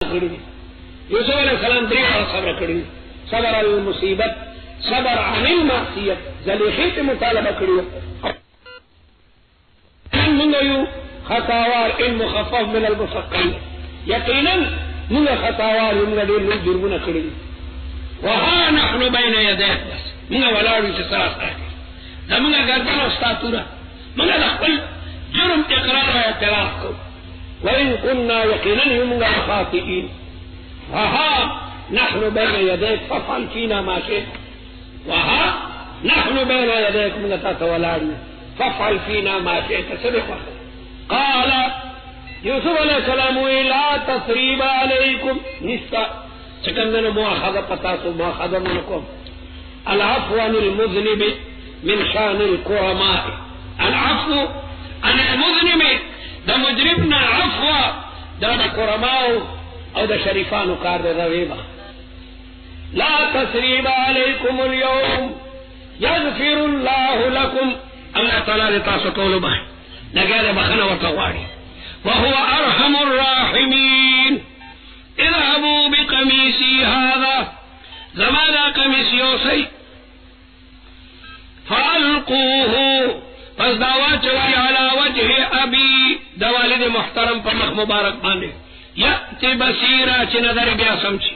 یوسف علیہ السلام دری اور صبر کری، صبر المصیبت، صبر عن المعصیت، زلیخی سے مطالبہ کری منگو خطاوار ان مخفف من المثقل، یقینا منگ خطاوار منگ دیر من جرمنا کری. وہاں نحن بین یدیک، بس منگ ولاڑی سے سراس آگے دا منگا گردن استاتورا منگا دخل جرم اقرار و اعتراف کو. وَإِن كُنَّا يَقِينًا يُمْنَا خَاطِئِينَ وَهَا نَحْنُ بَيْنَ يَدَيْكَ فَافْعَلْ فِينَا مَا شِئْتَ وَهَا نَحْنُ بَيْنَ يَدَيْكَ مِنْ تَتَوَلَّانِ فَافْعَلْ فِينَا مَا شِئْتَ. سبق قال یوسف علیہ السلام لا تثریب علیکم نستا چکندن مواخذہ پتاسو مواخذہ منکم العفو عن المذنب من شان القرماء، العفو عن المذنب دا مجرمنا عفو دا قرماء او دا شریفانو کار دا رویبا. لا تثریب علیکم اليوم یغفر اللہ لکم، اللہ تعالیٰ نے تاسو کولو بھائی نگیر بخنا ورطواری. وهو ارحم الراحمین اذهبوا بقمیسی هذا زمانا قمیسیو سی فالقوه پس دعوی چوی علی وجه ابی دا والد محترم پر مخ مبارک باندے یأتی بصیرہ چی نظر بیا سمچی.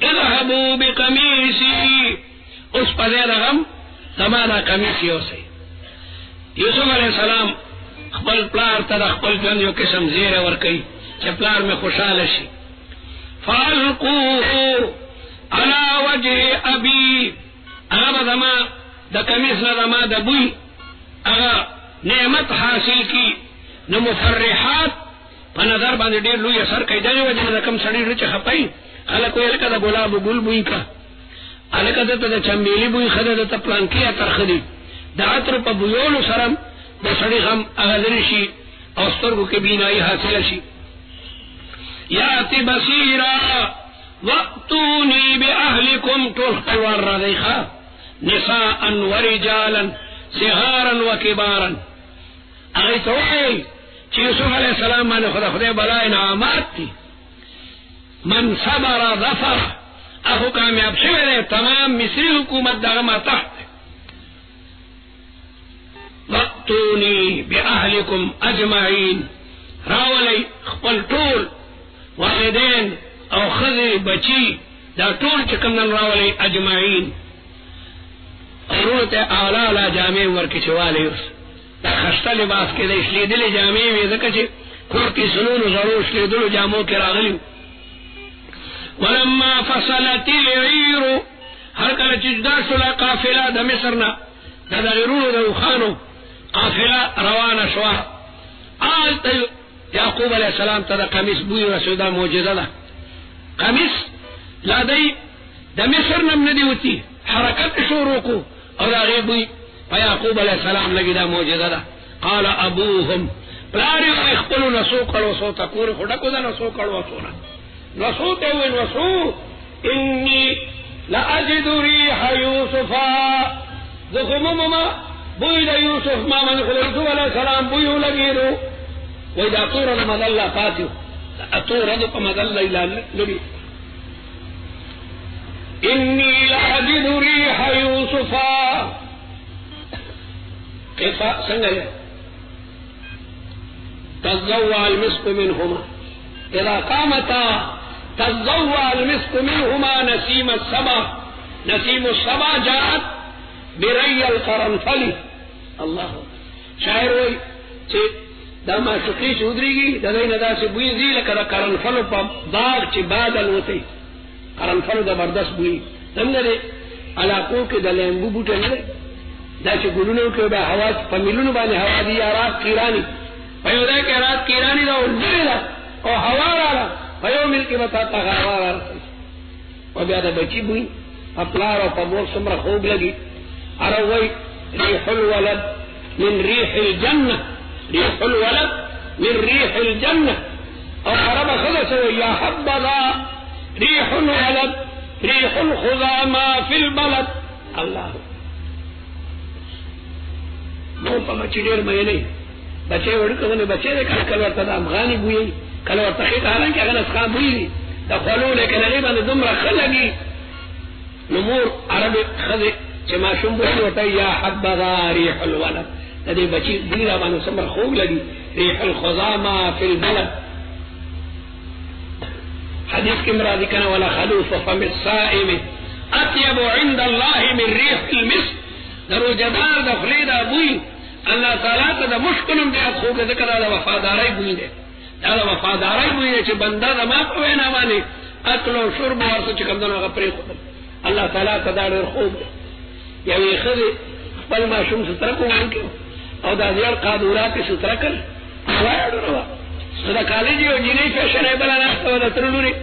اذهبوا بقمیسی اس پدے رغم زمانا قمیسیو سی. یوسف علیہ السلام خپل پلار تا دا خپل جن یو قسم زیر ورکی چی پلار میں خوشحال شی. فالقوه علی وجه ابی اغا زما دا قمیس نظما دا بوی اغا نعمت حاصل کی نو مفرحات پا نظر باندے دیر لوی اثر کئی دنی وجہ رکم سڑی رچ خپائی خلق وی لکا دا گلاب گل بوئی کا لکا دا چنبیلی بوئی خدا دا پلانکی اتر خدی دا عطر پا بویولو سرم دا سڑی غم اغذری شی اوسترگو کے بینائی حاصل شی. یاتی بصیرا وقتونی بی اہلکم طول خلوار را دیخوا نساء و رجالا صغارا و کبارا. اگئی تو اے چی یوسف علیہ السلام مانے خدا خدا بلا انعامات تی من صبر ظفر اخو کامیاب شوئے دے تمام مصری حکومت داغما تحت. وقتونی بی اہلکم اجمعین راولی خپل طول والدین او خضر بچی دا طول چکمدن راولی اجمعین اورونتا آلالا جامع ورکی چوالی یوسف دا خشتا لباس کے دا اس لیے دل جامع ویدکا چی کور کی سنون و ضرور اس لیے دل جامعوں کے راغلیو. ولما فصلت العیر ہر کل چجدہ شلا قافلہ دا مصرنا دا غیرون دا اخانو قافلہ روان شوا آلتا یعقوب علیہ السلام تا دا قمیس بوئی رسول دا موجزہ دا قمیس لا دی دا مصر نم ندی ہوتی حرکت شروع کو اور دا غیب بوئی پا یعقوب علیہ السلام لگی دا موجزہ دا. قال ابوهم پلاری اخپلو نسو کڑو سو تکور خودکو دا نسو کڑو سونا نسو تاوین وسو انی لأجد ریح یوسفا دخممما بوئی دا یوسف ما من خلصو علیہ السلام بوئیو لگی رو وی دا طور دا مدلہ پاتیو دا طور دا پا مدلہ لگی انی لأجد ریح یوسفا کیسا سنگل تزوى المسك منهما اذا قامتا تزوى المسك منهما نسيم السبا نسيم السبا جاءت بري القرنفل. اللہ شاعر ہوئی چی دا معشوقی چودری گی دا دین دا سی بوئی زی لکا دا قرنفل پا باغ چی بادل ہوتی قرنفل دا بردست بوئی سمجھے دے علاقوں کے دا لیمبو بوٹے ندے دا چی گلونو کے با حواس پا ملونو بانے ہوا دی آرات کیرانی پیو دا کہ رات کیرانی دا اندری دا او حوار آلا پیو مل کے بتاتا غوار آلا و بیادا بچی بوئی اپلار و پا مور سمرا خوب لگی اروی ریح الولد من ریح الجنہ ریح الولد من ریح الجنہ اور عرب خلصو یا حبذا ریح الولد ریح الخزامہ فی البلد. اللہ مو پا مچی دیر میں نہیں بچے وڑکو نے بچے دے کل ورطا دا افغانی بوئی کله ورته حالانکه هغه نسخان بوی دي د خولو لیکن هغې باندې دومره ښه لګي نو مور عربي ښځې چې ماشوم بوی ورته یا حبذا ریح الولد د دې بچي بوی را باندې څومره خوږ لګي ریح الخزامه فی البلد حدیث کې مرادي کنه ولا خلوف فم الصائم اطيب عند الله من ريح المسك درو جدار د خلی دا بوی الله تعالی ته د مشکلم دی خو کې ذکر دا وفاداری بوی دی دا وفاداری بوی چې بنده د ما په وینا باندې اکل او شرب ورته چې کوم دغه پرې خو الله تعالی ته دا ډېر خوب دی یوې خدي خپل ماشوم ستر کوونکی او دا ډېر قادرات ستر کړ وایړو دا کالج یو جنې فیشنبل نه ستو ترلوري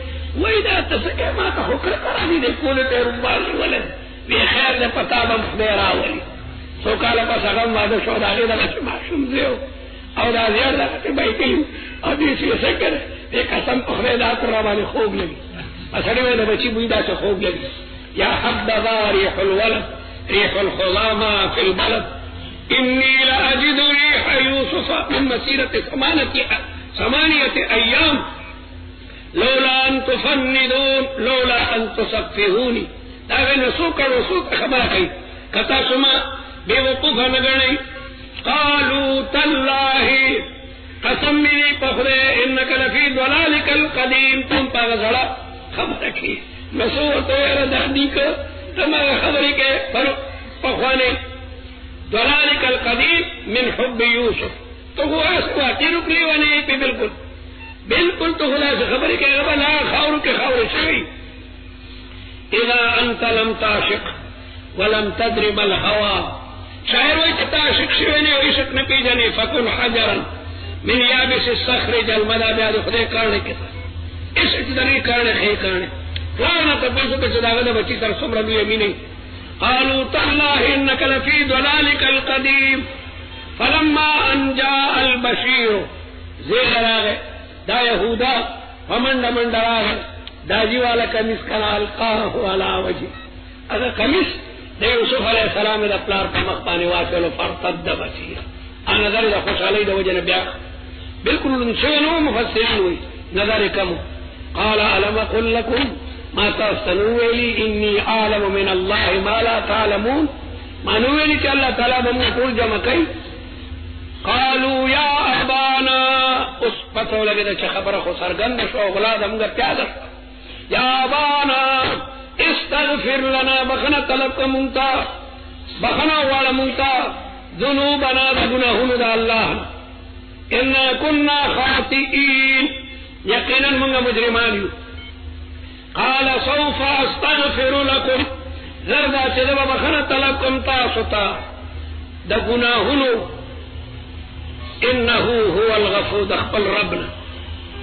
وای دا څه ما ته خو کړی دی کوله ته روبال ولې وی خیر ده پتا به خدای راولي سو کاله پس هغه ماده شو دا غي دا ماشوم زیو او دا زیار دا ته بایکلی او دې څه کړه دې قسم په خدای دا تر باندې خوب لګي اسره وې د بچي بوی دا څه خوب لګي یا حبذا ريح الولد ريح الخضامه في البلد اني لاجد ريح يوسف من مسيره 8 ايام لولا ان تفندون لولا ان تصفهوني دا غنه سوک خبره کوي کتا سما بے وقوف نگنی قالوا تالله قسم می پخره انك لفي ضلالك القديم تم پاغزړه خبره کوي مسو ته ردی کو تم خبرې کې پر پخوانه ضلالك القديم من حب يوسف تو هو اسوا تیرو کلیونه په بالکل تو خلاص خبرې کې غبلا خاور کې خاور شي اذا انت لم تعشق ولم تدرب الهوى شاعر وای چې تعشق شوی نه او عشق نه پیژنې فكن حجرا من يابس الصخر جلمدا بیا د خدای کارونه کې عشق دې کارونه خې کارونه قرآن ته په څه چې داغه د بچی تر څومره دی امینه قالوا تالله انك لفي ضلالك القديم فلما ان جاء البشير زیراغه دا يهودا ومن راغه دا جیواله کمیس کنا القاه على وجه اگر کمیس د یوسف علیہ السلام د پلار په مخ باندې واچلو فرتد بصیر ان نظر د خوشالۍ د وجه نه بیا بالکل نشونو مفسرین وي نظر کم قال الم اقل لكم ما تستنوا لي اني اعلم من الله ما لا تعلمون ما نویلی چې الله تعالی به موږ ټول جمع کوي قالوا يا ابانا اس پتو لګیدا چې خبره خو سرګند شو غلا دمګ پیاده یا ابانا استغفر لنا بخنا طلب کا منتا بخنا والا منتا ذنوبنا گناہوں دا اللہ انا كنا خاطئین یقینا منگا مجرمان یو قال سوف استغفر لكم زردا چدب بخنا طلب کم تاستا دا گناہوں انه هو الغفور دخل ربنا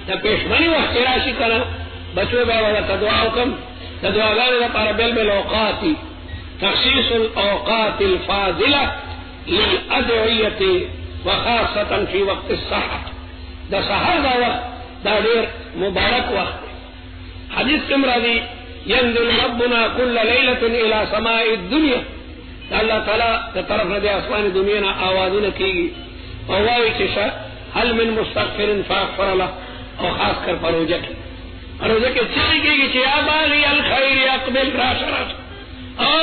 دا پیشمانی وقت راشی کنا بچو باولا تدعاوکم تدعاغان لپاره بالأوقات تخصيص الأوقات الفاضلة للأدعية وخاصة في وقت السحر دا سحر دا وقت دا دير مبارك وقت حديث كم راضي ينزل ربنا كل ليلة إلى سماء الدنيا دا الله تعالى طرف ندي أسمان الدنيا آوازنا كيگي ووائی چشا هل من مستغفر فاغفر له او خاص کر پروجہ کی روزے کے چیزیں کی کہ یا باغی الخیر اقبل راش او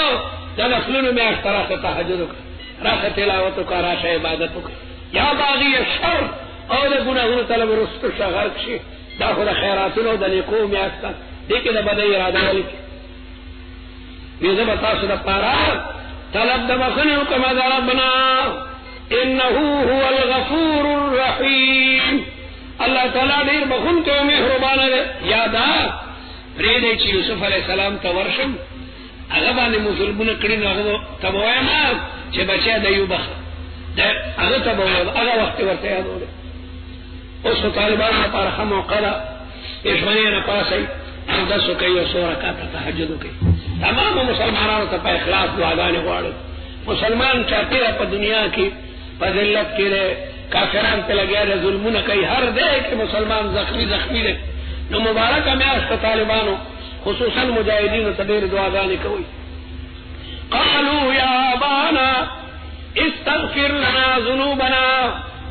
دا نسلون میں اشترا سے تحجد کا راش تلاوت کا راش عبادت کا یا باغی الشر او دا گناہوں طلب رست شغرق شی دا خدا خیراتونو دا نیکو میں اکتا دیکھ دا بدئی ارادہ والی یہ بتاس دا پارا طلب دا مخنیو کما دا ربنا انه هو الغفور الرحیم اللہ تعالیٰ دیر بخون کے مہربان ہے یادا پریدے چی یوسف علیہ السلام تورشم اغبان مسلمون کرین اغبو تبوائے ما چی بچے دیو بخ اغب تبوائے اغا وقت ورتے یادو دے اس طالبان پارخا موقعہ پیشمانی نپاسی اندسو کئی و سو رکاتا تحجدو کئی تمام مسلمانانو تا پا اخلاص دعاگانے گوارد مسلمان چاہتے ہیں پا دنیا کی پا ذلت کی لے کافران پہ لگیا رہے ظلمون کئی ہر دے کہ مسلمان زخمی دے نو مبارک میں آشتا طالبانو خصوصا مجاہدین تدیر دعاگانے کوئی قالوا یا ابانا استغفر لنا ذنوبنا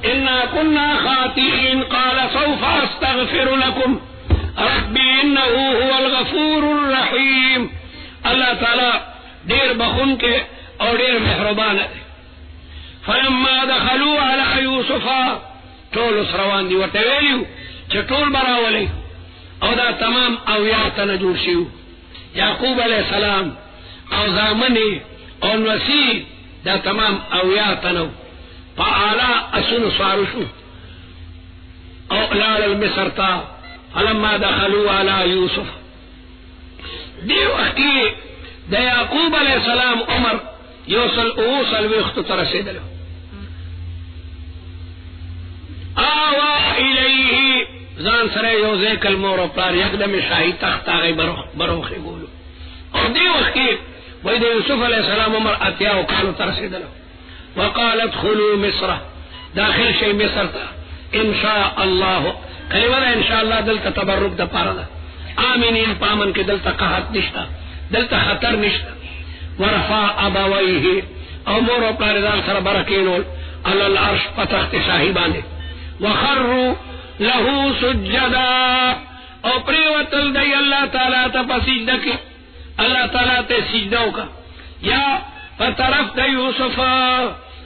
انا كنا خاطئين قال سوف استغفر لكم ربي انه هو الغفور الرحيم. اللہ تعالی دیر بخون کے اور دیر مہربان ہے. فلما دخلوا على يوسف طول سروان دی وتویلیو چطول براولی او دا تمام اویاتنا جور شیو. یعقوب علیہ السلام او زامنی او نوسی دا تمام اویاتنو پا آلا اسن سوارشو او لال المصر تا. فلما دخلوا على يوسف دی وقتی دا یعقوب علیہ السلام عمر اوصل ویخت ترسیدلو. آوا الیہ زان سرے یوزے کل مور پلار یکدم شاہی تخت آگئی بروخی گولو. اور دی وقتی وید یوسف علیہ السلام عمر اتیاو کالو ترسیدلو. وقالت خلو مصر داخل شئی مصر تا انشاء اللہ کلمہ دا انشاءاللہ دلتا تبرک دا پارا دا آمینین پامن کے دلتا قحط نشتا دلتا خطر نشتا. ورفا ابویہ او مور و پلاردان سر برکینول علی العرش پتخت شاہی باندے. وخروا له سجدا او پریوتل دی اللہ تعالیٰ تا پا سجدہ کی اللہ تعالیٰ تے سجدوں کا یا طرف دا یوسف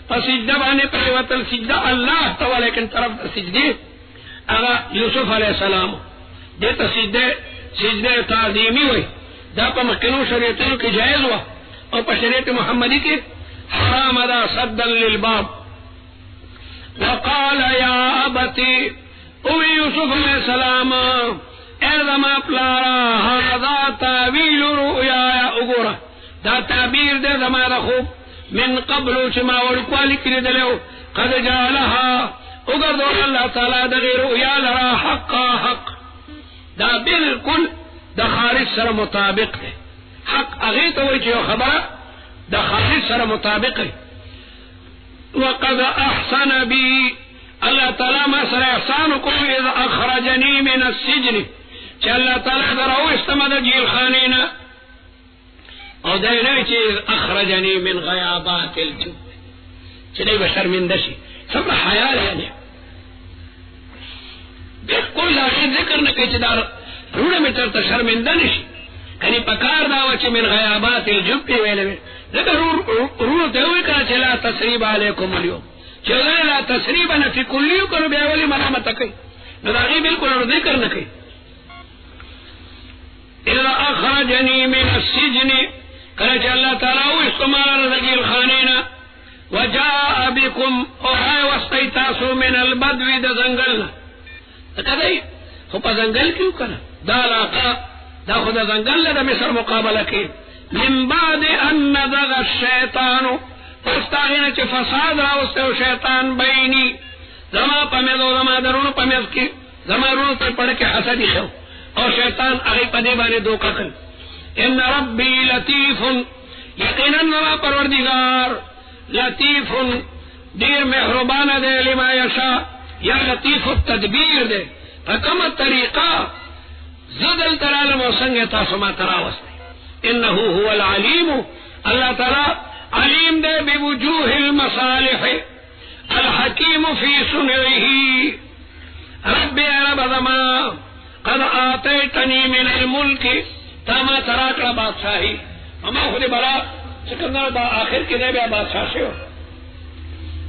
پا سجدہ بانے پریوتل سجدہ اللہ تا لیکن طرف دا سجدے اگا یوسف علیہ السلام دیتا سجدے تعظیمی ہوئی دا پا مکنو شریعتوں کی جائز ہوا اور پا شریعت محمدی کی حرام دا صدا للباب. وقال یا ابتی اوی یوسف علیہ السلام اے زما پلارا هذا تعویل رؤیا اگورا دا تعبیر دے زما دا خوب من قبل چما ورکوالی کری دلیو قد جالها اگردو اللہ تعالی دا غیر رؤیا لرا حقا حق دا بالکل دا خارج سر مطابق ہے. حق اغیط ہوئی چیو خبر دا خارج سر مطابق ہے. وقد احسن بی اللہ تعالی ما سر احسان کو اذ اخرجنی من السجن چی اللہ تعالی درہو استمد جیل خانینا او دینوی چیز اخرجنی من غیابات الجب چلی بشرمندشی سب حیال یعنی بالکل لاکن ذکر نکی چی دار روڑا میں چرتا شرمندہ نشی کنی پکار داوا چی من غیابات الجب پی ویلے میں ذکر روڑا تیوی کنا چی لا تسریب علیکم اليوم چی لا تسریب نفی کلیو کرو بیاولی مرامت اکی نداغی بالکل ذکر نکی. اذا اخرجنی من السجن کنا چی اللہ تعالیٰ استمال رزقی الخانینا وجاء بكم اوہائے وستیتاسو من البدوی دا زنگلنا کدائی خوپا زنگل کیوں کنا دا علاقہ دا خدا زنگل دا مصر مقابلہ کی. من بعد ان نزغ الشیطانو پستاہینا چی فساد راوستے و شیطان بینی زما پمیز و زما درون پمیز کی زما رون پر پڑھ کے حسدی خو اور شیطان اغی پدے بانے دو قتل. ان ربی لطیف یقینا زما پروردگار لطیف دیر محربان دے لما یشا یا لطیف التدبیر دے فکم طریقہ زدل تلالم و سنگ تاسما تراوستے. انہو هو العلیم اللہ تعالی علیم دے بوجوہ المصالح الحکیم فی سنعہ. رب رب زما قد آتیتنی من الملک تاما تراکڑا بادشاہی اما خود بلا سکندر با آخر کی دے بیا بادشاہ سے ہو.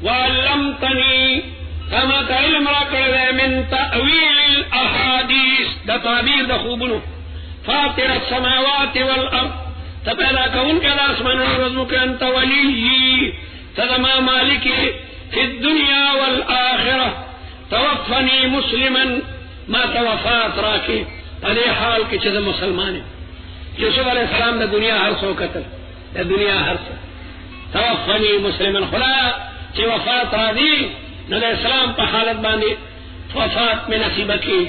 وعلمتنی تاما تا علم راکڑ دے من تأویل الاحادیث دا تعبیر دا خوبنو فاطر السماوات والارض تپیدا کون کے دا اسمان رزمو کے انت ولی تدما مالکی فی الدنیا والآخرہ توفنی مسلما ما توفات راکی پدے حال کی چیز مسلمان. یوسف علیہ السلام دا دنیا ہر سو قتل دا دنیا ہر سو توفنی مسلما خدا چی وفات راضی نو دا اسلام پا حالت باندی وفات میں نصیبہ کی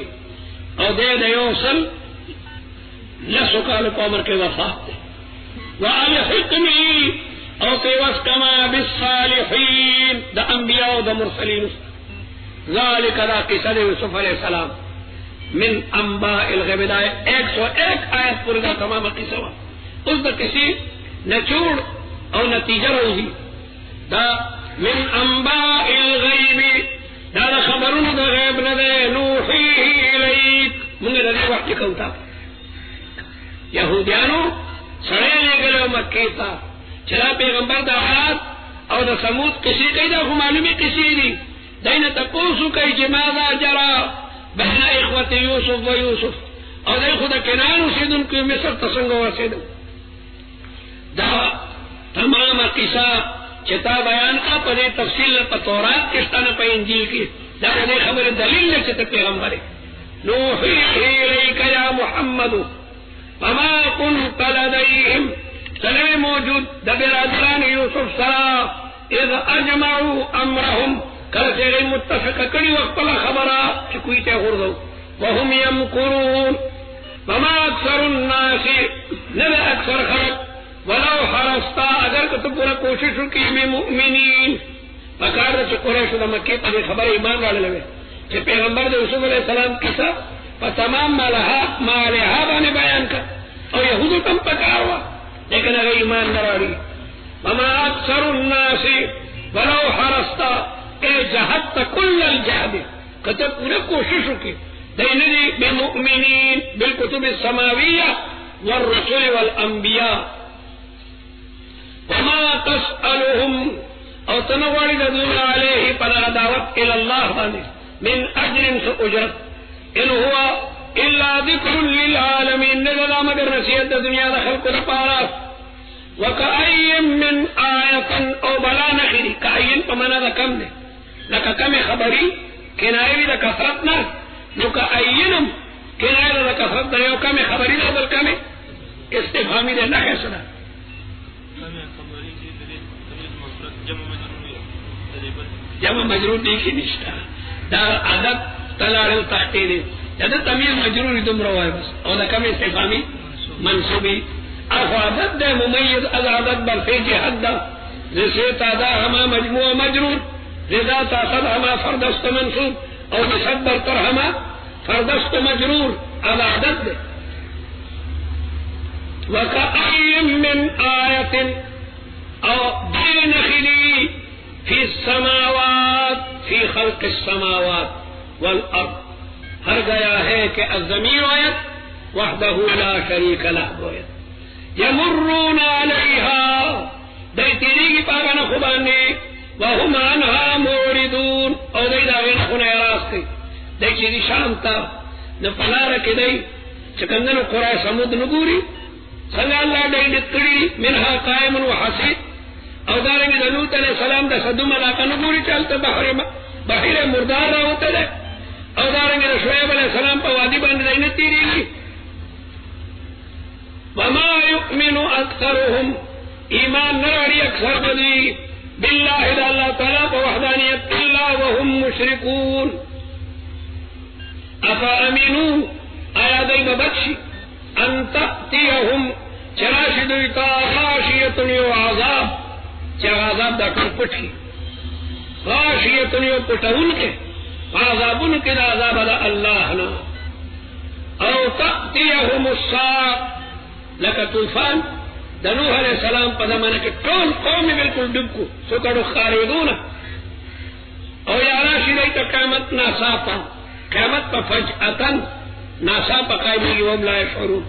او دے دا یوصل لسو کالو کو عمر کے وفات دے. وَأَلْحِقْنِي او کہ وَاسْكَمَا بِالصَّالِحِينَ دا انبیاء دا مرسلین ذالک دا قصہ دے یوسف علیہ السلام من انباء الغیب دا 101 آیت پوری دا تمام قصہ ہوا. اس دا کسی نچوڑ او نتیجہ روزی دا من انباء الغیب دا خبرون دا غیب ندے نوحیه الیک منگا دا دی وحی کوتا یہودیانو سڑے لے گلو مکی تا چلا پیغمبر دا حالات او دا سمود کسی کئی دا معلومی کسی دی دین تپوسو کئی جمادا جرا بہن اخوت یوسف و یوسف او دا خود کنانو سیدن کوئی مصر تسنگو سیدن دا تمام قصہ چتا بیان کا پدے تفصیل پا تورات کشتانا پا انجیل کی دا دے خبر دلیل لے چتا پیغمبر نوحیه الیک یا محمد وما كنت لديهم سلام موجود دا برادران یوسف سرا اذ اجمعوا امرهم کل سیرے متفق کری وقت لا خبرا چکوئی تے غردو وهم يمكرون وما اکثر الناس نبی اکثر خلق ولو حرستا اگر کہ تو پورا کوشش کی میں مؤمنین پکار چ قریش دا مکی پر خبر ایمان والے لگے کہ پیغمبر دے یوسف علیہ السلام قصہ تمام مالہا بانے بیان کر اور یہودو تم پکاروا لیکن اگر ایمان نراری وما اکثر الناس ولو حرستا اے جہدت کل الجہد کہ پورا کوشش کی دیندی بمؤمنین بالکتب السماویہ والرسول والانبیاء وما تسألهم او تنواری دون علیہ پلا دعوت الاللہ بانے من اجر سأجرت ان هو الا ذکر للعالمین نزدہ مگر نصیحت دنیا دخل کو پارا وکأی من آیتا او بلا نخری کأین پا منا دا کم دے لکا کم خبری کنائی دا کثرتنا نو کأینم کنائی دا کثرت دا یو کم خبری دا بل کم استفامی دے نخی صدا جمع مجرور دیکھی نشتا دا عدد تلال تحتی دی دا تمیز مجروری دم روائی بس او دا کم استفامی منصوبی اخو عدد دا ممیز از عدد برفیج حد دا رسیتا دا ہما مجموع مجرور رضا تاثد ہما فردست منصوب او بسد برتر ہما فردست مجرور از عدد دا وکأیم من آیت او دین خلی فی السماوات فی خلق السماوات والارض ہر گیا ہے کہ الزمین آیت وحدہ لا شریک لہ گویت یمرون علیہا دیتیری کی پاگانا خبانے وهم عنها موردون او دی داغین خونه اراز کی دی چیزی شام تا نپلار کی دی چکندن قرآن سمود نگوری سنگا اللہ دی دکڑی منها قائم و حسید او دارنگی دلوت علیہ السلام دا صدوم علاقہ نگوری چلتا بحیر مردار را ہوتا دے او دارنگی دا شعیب علیہ السلام پا وادی باند دی نتیری گی وما یؤمن اکثرهم ایمان نراری اکثر بدی باللہ دا اللہ تعالیٰ پا وحدانیت اللہ وهم مشرکون افا امینو آیا دی ببکشی ان تأتیهم چراشد ایتا غاشیتن یو عذاب چاہ عذاب دا کن پٹھی غاشیتن یو پٹھون کے عذابن کے دا عذاب دا اللہ نا او تأتیهم الساق لکا طوفان دا نوح علیہ السلام پا زمانہ کے طول قومی بالکل ڈبکو سکڑو خاردون او یاراشی دیتا قیمت ناساپا قیمت پا فجأتن ناساپا قائمی وهم لا يشعرون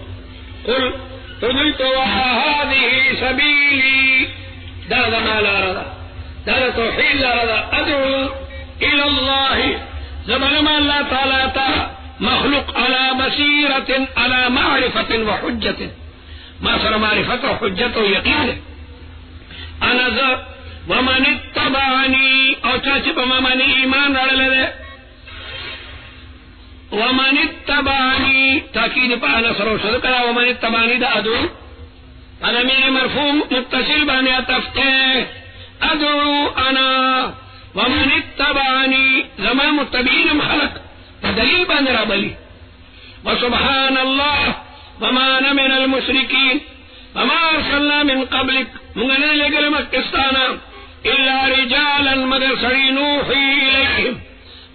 قل تدلت وهذه سبیلی دا زمال آردا دا توحید آردا ادعو الى اللہ زمانما اللہ تعالیٰ تا مخلوق على بصیرت على معرفت وحجت ما سر معرفت و حجت و یقین انا ذا ومن اتبعنی او چاچی پا ممن ایمان رڑ لدے ومن اتبعنی تاکید پا انا سرو شد کرا ومن اتبعنی دا ادعو انا میری مرفوم متصل بانے اتفتے ادعو انا ومن اتبعنی زمان متبینم خلق دلیل بانے را بلی وسبحان اللہ وما أنا من المشركين وما أرسلنا من قبلك من لقل مكستانا إلا رجالا مدرسي نوحي إليهم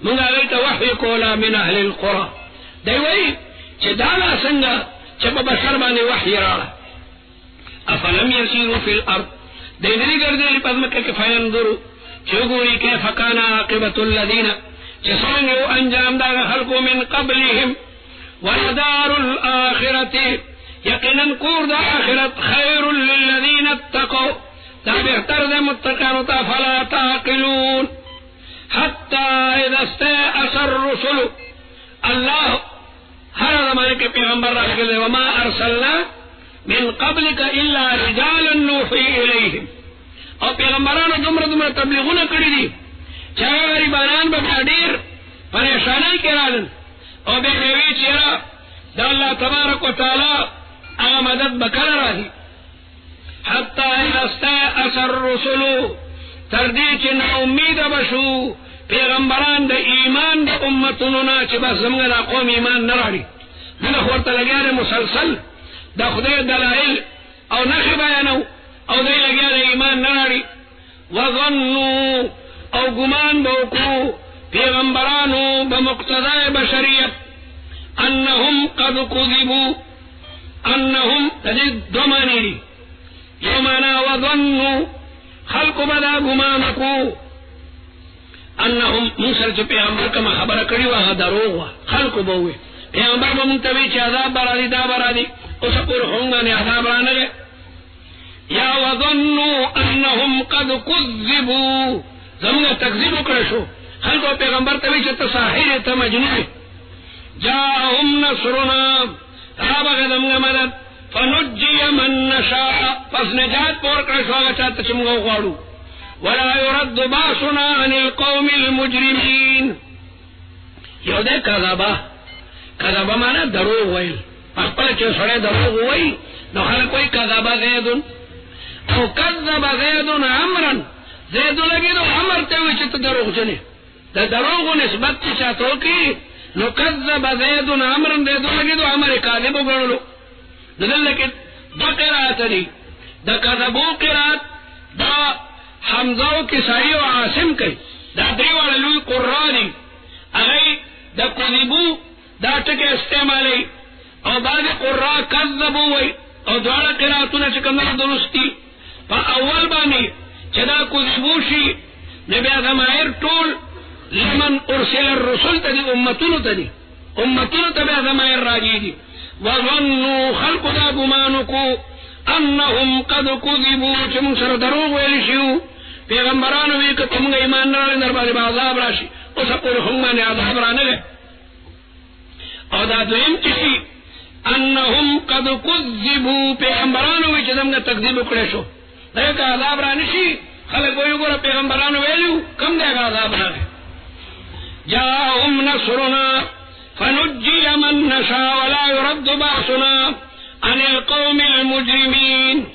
من غيرت وحي قولا من أهل القرى دايوي چدالا سنگا چپا بسر باني وحي رالا أفلم يسيروا في الأرض داينري قردر پذمك فينظروا چوغوري كيف كان عاقبة الذين چسانگو انجام دا خلقو من قبلهم ولدار الآخرة یقینا کور دا آخرت خیر للذین اتقوا دا بہتر دا متقین تا فلا تعقلون حتی اذا استیأس الرسل اللہ ہر زمانے کے پیغمبر راکل دے وما ارسلنا من قبلک الا رجالا نوحی الیہم اور پیغمبرانو دمر تبلیغون کری دی چاہے غریبانان بکا دیر پریشانی کرالن اور بے بیوی چیرا دا اللہ تبارک و تعالی اغا مدد بکر رہی حتی اذا استیأس الرسل تردی چن امید بشو پیغمبران دا ایمان دا امتنونا چی بس زمگا دا قوم ایمان نراری من خورتا لگیار مسلسل دا خدای دلائل او نخی بیانو او دی لگیار ایمان نراری وظنو او گمان بوکو پیغمبرانو بمقتضاء بشریت انہم قد قذبو انہم تجد دمانی دی یومانا وظنو خلق بدا گمانکو انہم موسیٰ چی پیغمبر کما خبر کری وہا دروغ خلق بوئے پیغمبر بمنتوی چی عذاب برادی دا برادی اسا پور خونگانی عذاب رانگے یا وظنو انہم قد قذبو زمانہ تکذیب کرشو خلق پیغمبر توی چی تساحیر تا مجنوی جاہم نصرنا رابق زمانہ مدد فنجی من نشاء پس نجات پور کرشو آگا چاہتا چمگو غارو ولا يرد باسنا عن القوم المجرمين یو دے کذبا مانا دروغ ویل پخپل چو سڑے دروغ ویل نو خلق کوئی کذبا زیدن او کذب زیدن عمرا زید لگی دو عمر تیوی چت دروغ چنے دا دروغ نسبت چاہتو کی نو کذب زیدن عمرا زید لگی دو عمر کاذب گرلو دل لکی دا قرآت دی دا کذبو قرآت دا حمزو کسائی و عاصم کئی دا دریوال لوی قرآنی اگئی دا قذبو دا ٹک استعمالی او بعد قرآن کذبو وی او دوارا قرآتونا چکندر درستی پا اول بانی چدا قذبو شی نبی ازمائر طول لمن ارسل الرسول تا دی امتونو تا بی ازمائر راجی دی وظنو خلق دا گمانکو انہم قد قذبو چمون سر دروغ ویلی شیو پیغمبرانو وی کہ تم ایمان نہ در بارے عذاب راشی اس پر ہم نے عذاب رانے لے اور دا دویم چیزی انہم قد قذبو پیغمبرانو وی کہ تم نے تکذیب کرے شو دیکھ عذاب رانے شی خلق وی گورا پیغمبرانو ویلیو کم دے گا عذاب رانے جاہم نصرنا فنجی من نشا ولا يرد باسنا عن القوم المجرمين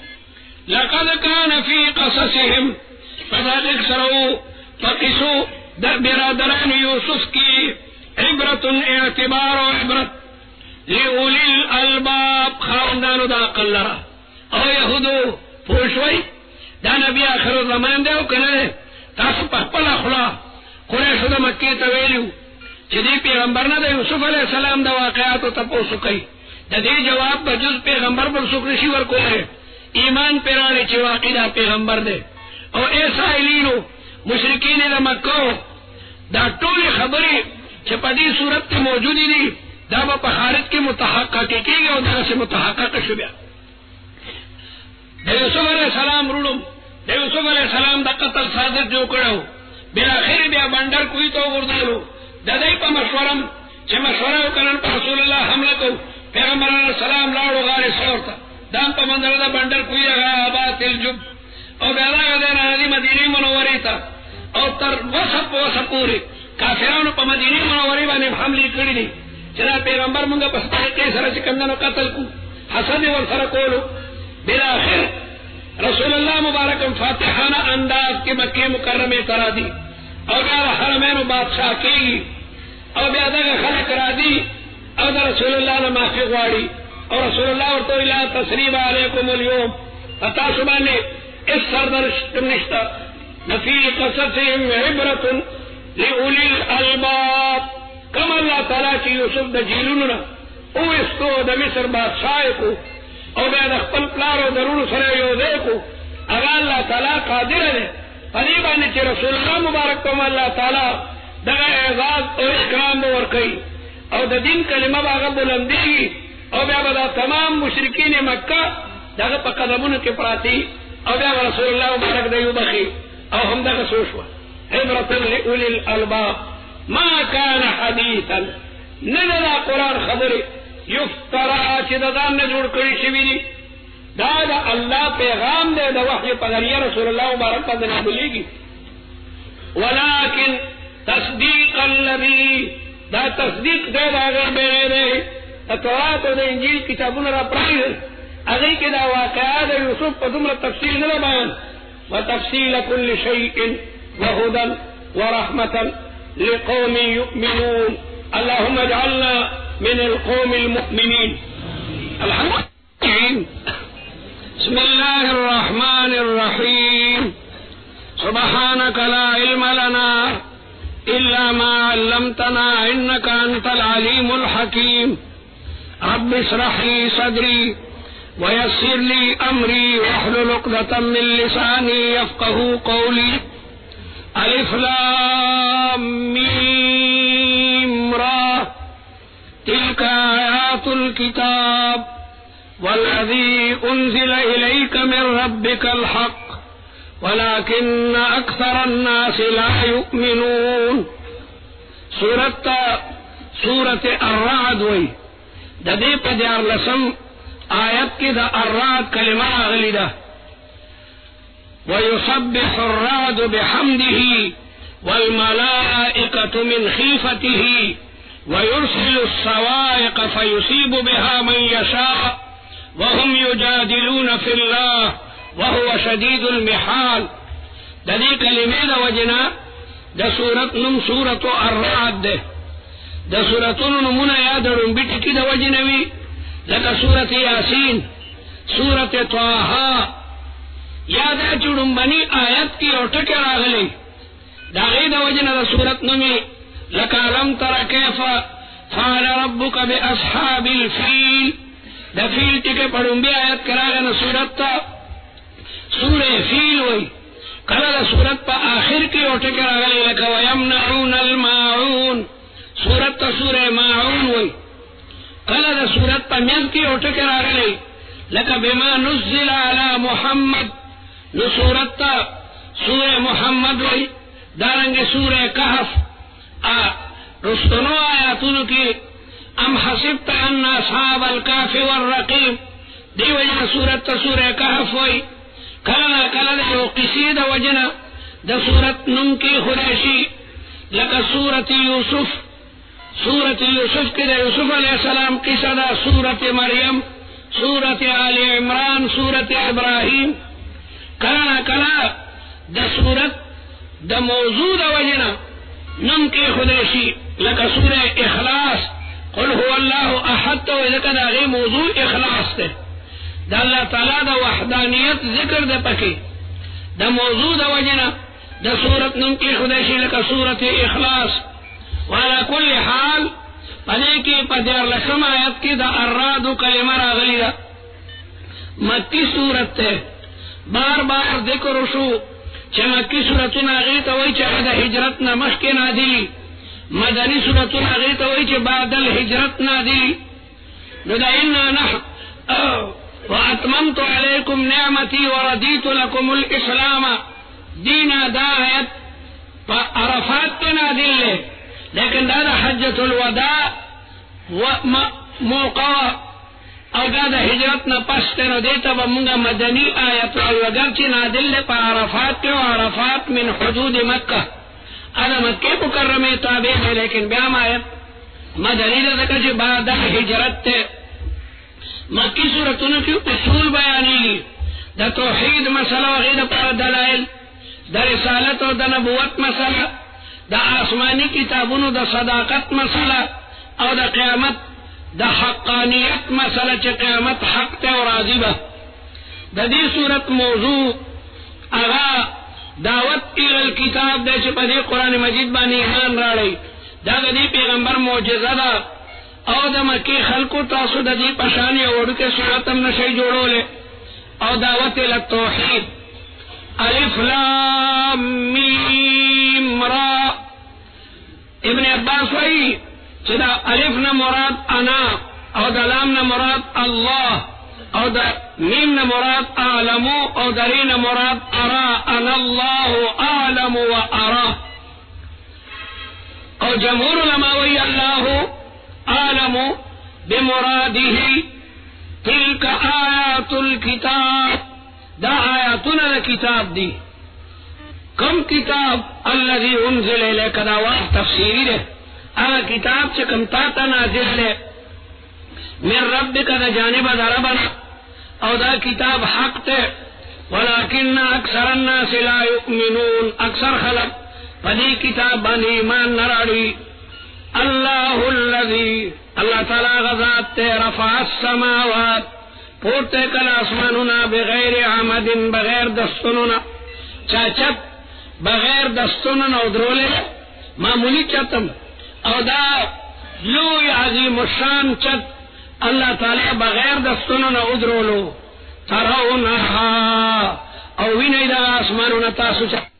لقد كان في قصصهم فذلك سروا فقسوا برادران يوسف کی عبرت اعتبار و عبرت لأولی الالباب خاندانو دا قلرا او یهودو پوشوئی دا نبی آخر زمان دے کنه تاسو پخپل اخلا قریشو دا مکی تویلیو چی دی پیغمبر نا دا یوسف علیہ السلام دا واقعاتو تپوسو کئی دا دی جواب بجز پیغمبر پر سکرشی ورکو ہے ایمان پیرانے چی واقعی دا پیغمبر دے او ایسائلینو مشرکین دا مکو دا طول خبری چی پا دی صورت تی موجودی دی دا با پا خارج کی متحقہ کی گئی او دا سے متحقہ کشبیا دا یوسف علیہ السلام رولم دا یوسف علیہ السلام دا قتل سازت جو کرو بلاخیر بیا بندر کوئی تو گردالو دا دی پا مشورم چی مشورو کنن پا رسول اللہ حملہ کو پیغمبر علیہ السلام لاڑو غار سورتا دام پا منظر دا بندر کوئی اگا آبات الجب او بیالا گا نازی مدینی منوری تا او تر وسط پوری کافرانو پا مدینی منوری بانی حملی کری دی چرا پیغمبر منگا پس طریقے سر چکندنو قتل کو حسد ورسر کولو بلاخر رسول اللہ مبارکم فاتحانہ انداز کے مکی مکرمی ترا دی او بیالا حرمین بادشاہ کی گی او بیادا گا خلق را دی او دا رسول اللہ نے معافی غواری اور رسول اللہ ورطو الہ تسریب علیکم اليوم فتا سبانے اس سردرشت نشتا نفی قصصهم عبرت لأولی الالباب کم اللہ تعالیٰ چی یوسف دا جیلوننا او استو دا مصر بادشاہ کو او بید اخپل پلارو درون سر یوزے کو اگر اللہ تعالیٰ قادر ہے قریبانی چی رسول اللہ مبارک کم اللہ تعالیٰ دغه اعزاز او اکرام به ورکوي او د دین کلمه به هغه بلندېږي او بیا به دا تمام مشرکین مکه دغه په قدمونو کې پراته او بیا رسول الله مبارک دی وبخي او هم دغه سوشوه عبرة لأولي الألباب ما كان حديثا نزل قرآن خبره یفترا چې د ځان نه جوړ کړي شوي دي دا د الله پیغام دی د وحی په ذریعه رسول الله مبارک باندې نازلېږي ولكن تصدیق الذي دا تصدیق دی د هغه بغیر دی د تورات او د انجیل کتابونه را پرانیدل هغې کې دا واقعه د یوسف په دومره تفصیل نه ده بیان وتفصیل كل شيء وهدى ورحمة لقوم يؤمنون اللهم اجعلنا من القوم المؤمنين الحمد لله بسم الله الرحمن الرحيم سبحانك لا علم لنا إلا ما علمتنا إنك أنت العليم الحكيم رب اشرح لي صدري ويسر لي أمري واحلل عقدة من لساني يفقه قولي الف لام میم را تلك آیات الكتاب والذي انزل إليك من ربك الحق ولكن أكثر الناس لا يؤمنون سورة الرعد وی دا دی پا دیار لسم آیت کی دا الرعد کلمہ اغلی دا ويسبح الرعد بحمده والملائكة من خيفته ويرسل الصواعق فيصيب بها من يشاء وهم يجادلون في الله وهو شديد المحال دا دی کلمه دا وجنا دا سورت نم سورت الرعد ده دا سورتون نمونا یادرون بیٹی کی دا وجنوی لکا سورت یاسین سورت طه یادا چوڑم بنی آیت کی اور ٹکر آگلی دا غید وجن دا سورت نمی لکالم تر کیف فعل ربک بی اصحاب الفیل دا فیل ٹکے پڑھم بی آیت کراغن سورت تا سور فیل وی کلا دا سورت پا آخر کی اور ٹکر آگلی لکا ویمنعون الماعون سورت تا سور ماعون وی کلا دا سورت پا میز کی اور ٹکر آگلی لکا بما نزل علی محمد نو سورت تا سورہ محمد وی دارنگی سورہ کہف رستنو آیاتونو کی ام حسبت ان اصحاب الکاف والرقیم دی وجہ سورت تا سورہ کہف وی کلنا کلنا قصید وجنا دا سورت نم کی خریشی لکا سورت یوسف کی دا یوسف علیہ السلام قصہ دا سورت مریم سورت آل عمران سورت ابراہیم کلا کلا دا سورت دا موضوع دا وجنا نم کے خدیشی لکا سورہ اخلاص قل هو اللہ احد تو لکا دا غی موضوع اخلاص تے دا اللہ تعالی دا وحدانیت ذکر دا پکی دا موضوع دا وجنا دا سورت نم کے خدیشی لکا سورت اخلاص وعلا کل حال پدے کی پدیر لکم آیت کی دا الرعد کلمہ راغلی دا مکی سورت تے بار بار ذکر شو چه مکی سورتون آغیتا وی چه دا حجرت نمشک نادی مدنی سورتون آغیتا وی چه بعد الحجرت نادی ندا انا نحن واتممت علیکم نعمتی وردیت لکم الاسلام دینا دا آیت پا عرفات کے نادی لے لیکن دا حجت الوداع موقع او دا ہجرت نہ پس نو دیتا با منگا مدنی آیت اگر چی نادل پا عرفات کے و عرفات من حدود مکہ ادا مکہ مکرمی تابع ہے لیکن بیام آیت مدنی دا چی بعد ہجرت تے مکی صورتوں کی اصول بیانی لی دا توحید مسئلہ وغیر پر دلائل دا رسالت و دا نبوت مسئلہ دا آسمانی کتابونو دا صداقت مسئلہ او دا قیامت دا حقانیت مسئلہ چی قیامت حق تے و راضی با دا دی صورت موضوع اغا دعوت الکتاب دے چی پا دی قرآن مجید بانی ایمان راڑی دا دی پیغمبر معجزہ دا او دا مکی خلقو تاسو دا دی پشانی اوڑو کے صورتم نشی جوڑو لے او دعوت التوحید الف لام میم را ابن عباس وئی چدا الف نہ مراد انا او دا لام نہ مراد اللہ او دا میم نہ مراد اعلم او دا ری نہ مراد ارا انا اللہ اعلم و ارا او جمہور علماء وی اللہ اعلم بمراده تلک آیات الکتاب دا آیاتنا دا کتاب دی کم کتاب الذی انزل الیک دا واقع تفسیری دے اگا کتاب چکم تاتا نازل دے من ربک دا جانب دا ربنا او دا کتاب حق تے ولیکن اکثر الناس لا یؤمنون اکثر خلق فدی کتاب بانی ایمان نراڑی اللہ الذی اللہ تعالی غزات تے رفع السماوات پورتے کل آسمانونا بغیر عمد بغیر دستنونا چاچت بغیر دستنونا ادرولے معمولی چتم او دا لوی عظیم الشان چت اللہ تعالی بغیر دستنونا ادرولو ترونہا او وینی دا آسمانونا تاسو چت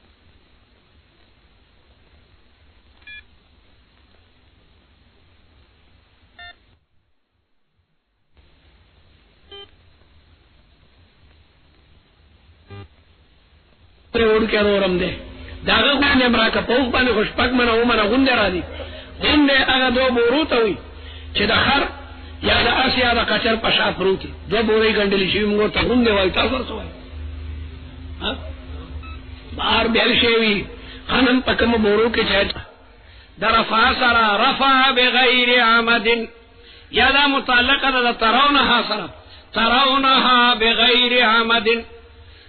اوڑ کے رورم دے داغا گوندے مراکا پوک پانے خوش پاک منا او منا گوندے را دی گوندے اگا دو بوروتا ہوئی چھ دا خر یا دا اس یا دا کچر پشاپ روتی دو بوری گنڈلی شوی منگو تا گوندے وائی تاثر سوائی بار بیل شوی خانم پکم بورو کے چاہتا دا رفع سرا رفع بغیر عمد یا دا متعلق دا ترونہا سرا ترونہا بغیر عمد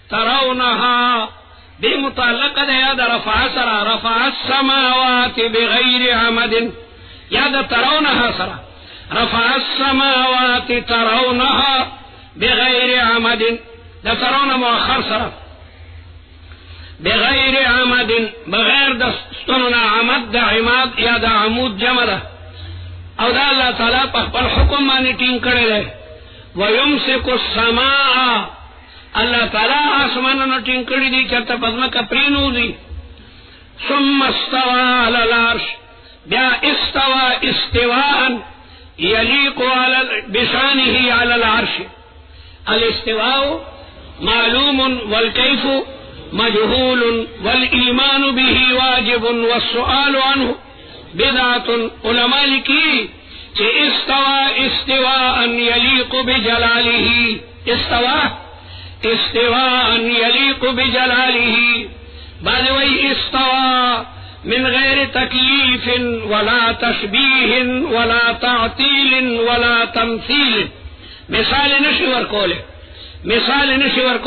ترونہا بے متعلق دا یاد رفع سرا رفع السماوات بغیر عمد یاد ترونہا سرا رفع السماوات ترونہا بغیر عمد دا ترون مؤخر سرا بغیر عمد بغیر دستننا عمد دا عماد یا دا عمود جمع دا او دا اللہ تعالیٰ پخپل حکم مانی ٹیم کرے دے وَيُمْسِكُ السَّمَاءَ اللہ تعالیٰ آسمانوں ٹنکڑی دی چرتا پزما کپرینو دی ثم استوى على العرش بیا استوى استواء يليق بشانه على العرش الاستواء معلوم والكيف مجهول والإيمان به واجب والسؤال عنه بدعة علماء لکی استوى استواء يليق بجلاله استواء يليق بجلاله بعد وی استوى من غیر تکلیف ولا تشبیح ولا تعطیل ولا تمثیل مثال نشور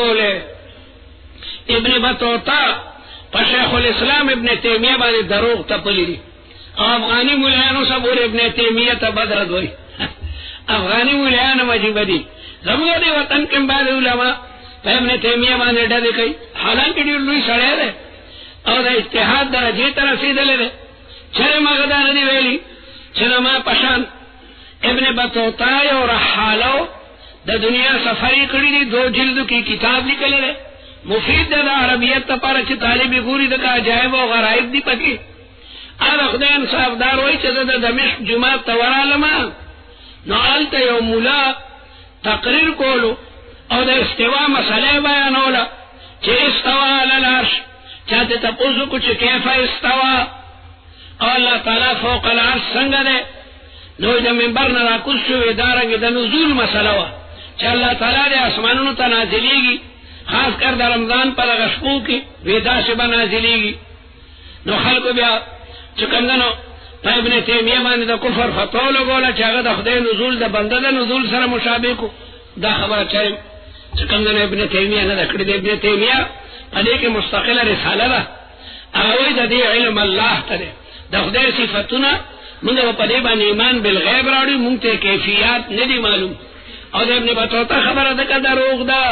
کولے ابن بطوطہ شیخ الاسلام ابن تیمیہ بانی دروغ تپلی دی افغانی مولیانو سب اور ابن تیمیہ تا بدرد ہوئی افغانی مولیانو مجیب دی زمگا دی وطن کم بعد علماء ابن تیمیہ باندې ډلې کوي حالانکه ډېر لوی سړی دی او د اجتهاد درجې ته رسېدلی دی چېرې ما دا نه دي ویلي چې زما پشان ابن بطوطه یو رحالو د دنیا سفر یې کړي دي 2 جلدو کې کتاب لیکلی دی مفید دی د عربیت لپاره چې طالب یې ګوري دغه عجایب او غرایب دي پکې هغه خدای انصافدار وایي چې زه د دمشق جومات ته ورغلم نو هلته یو ملا تقریر کولو او دا استوا مسئلہ بیانولا چه استوا علی العرش چاہتے تپوزو کچھ کیفا استوا او اللہ تعالیٰ فوق العرش سنگ دے نو دا منبر ندا کچھ ادارنگ دا نزول مسئلہ وا چا اللہ تعالیٰ دے آسمانونو تا نازلی گی خاص کر دا رمضان پر غشپو کی ویدا شبا نازلی گی نو خلق بیا چکندنو تا ابن تیمیہ باندې دا کفر فتو لگولا چاگه دا خدای نزول دا بنده دا نزول سر مشابه کو دا خبر چاہیم چکندن ابن تیمیہ نہ دکڑ دے ابن تیمیہ پدے کے مستقل رسالہ دا اغوی دا دے علم اللہ تدے دا خدای صفتنا منگا پدے بان ایمان بالغیب راڑی منگتے کیفیات ندی معلوم او دا ابن بطوطہ خبر دکا دا روغ دا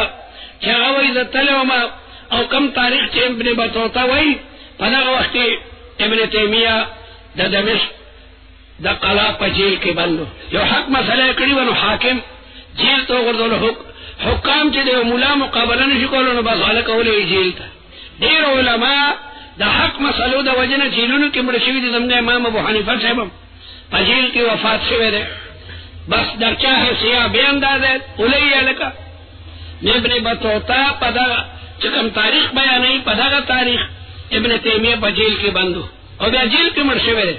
چا اغوی دا تلوما او کم تاریخ چا ابن بطوطہ وی پدا وقت ابن تیمیہ دا دمشق دا قلا پا جیل کے بندو یو حق مسئلہ کری ونو حاکم جیل تو غردو حکام چی دے مولا مقابلہ نشی کولو نو بس غلق اولی جیل تا دیر علماء دا حق مسئلو دا وجنہ جیلونو کی مرشوی دا زمگا امام ابو حنیفہ صاحبم پا جیل کی وفات شوے دے بس در چاہے سیاہ بے انداز ہے اولی لکا ابن بطوطہ پدا چکم تاریخ بیان نہیں پدا کا تاریخ ابن تیمیہ پا جیل کی بندو او بیا جیل کی مرشوے دے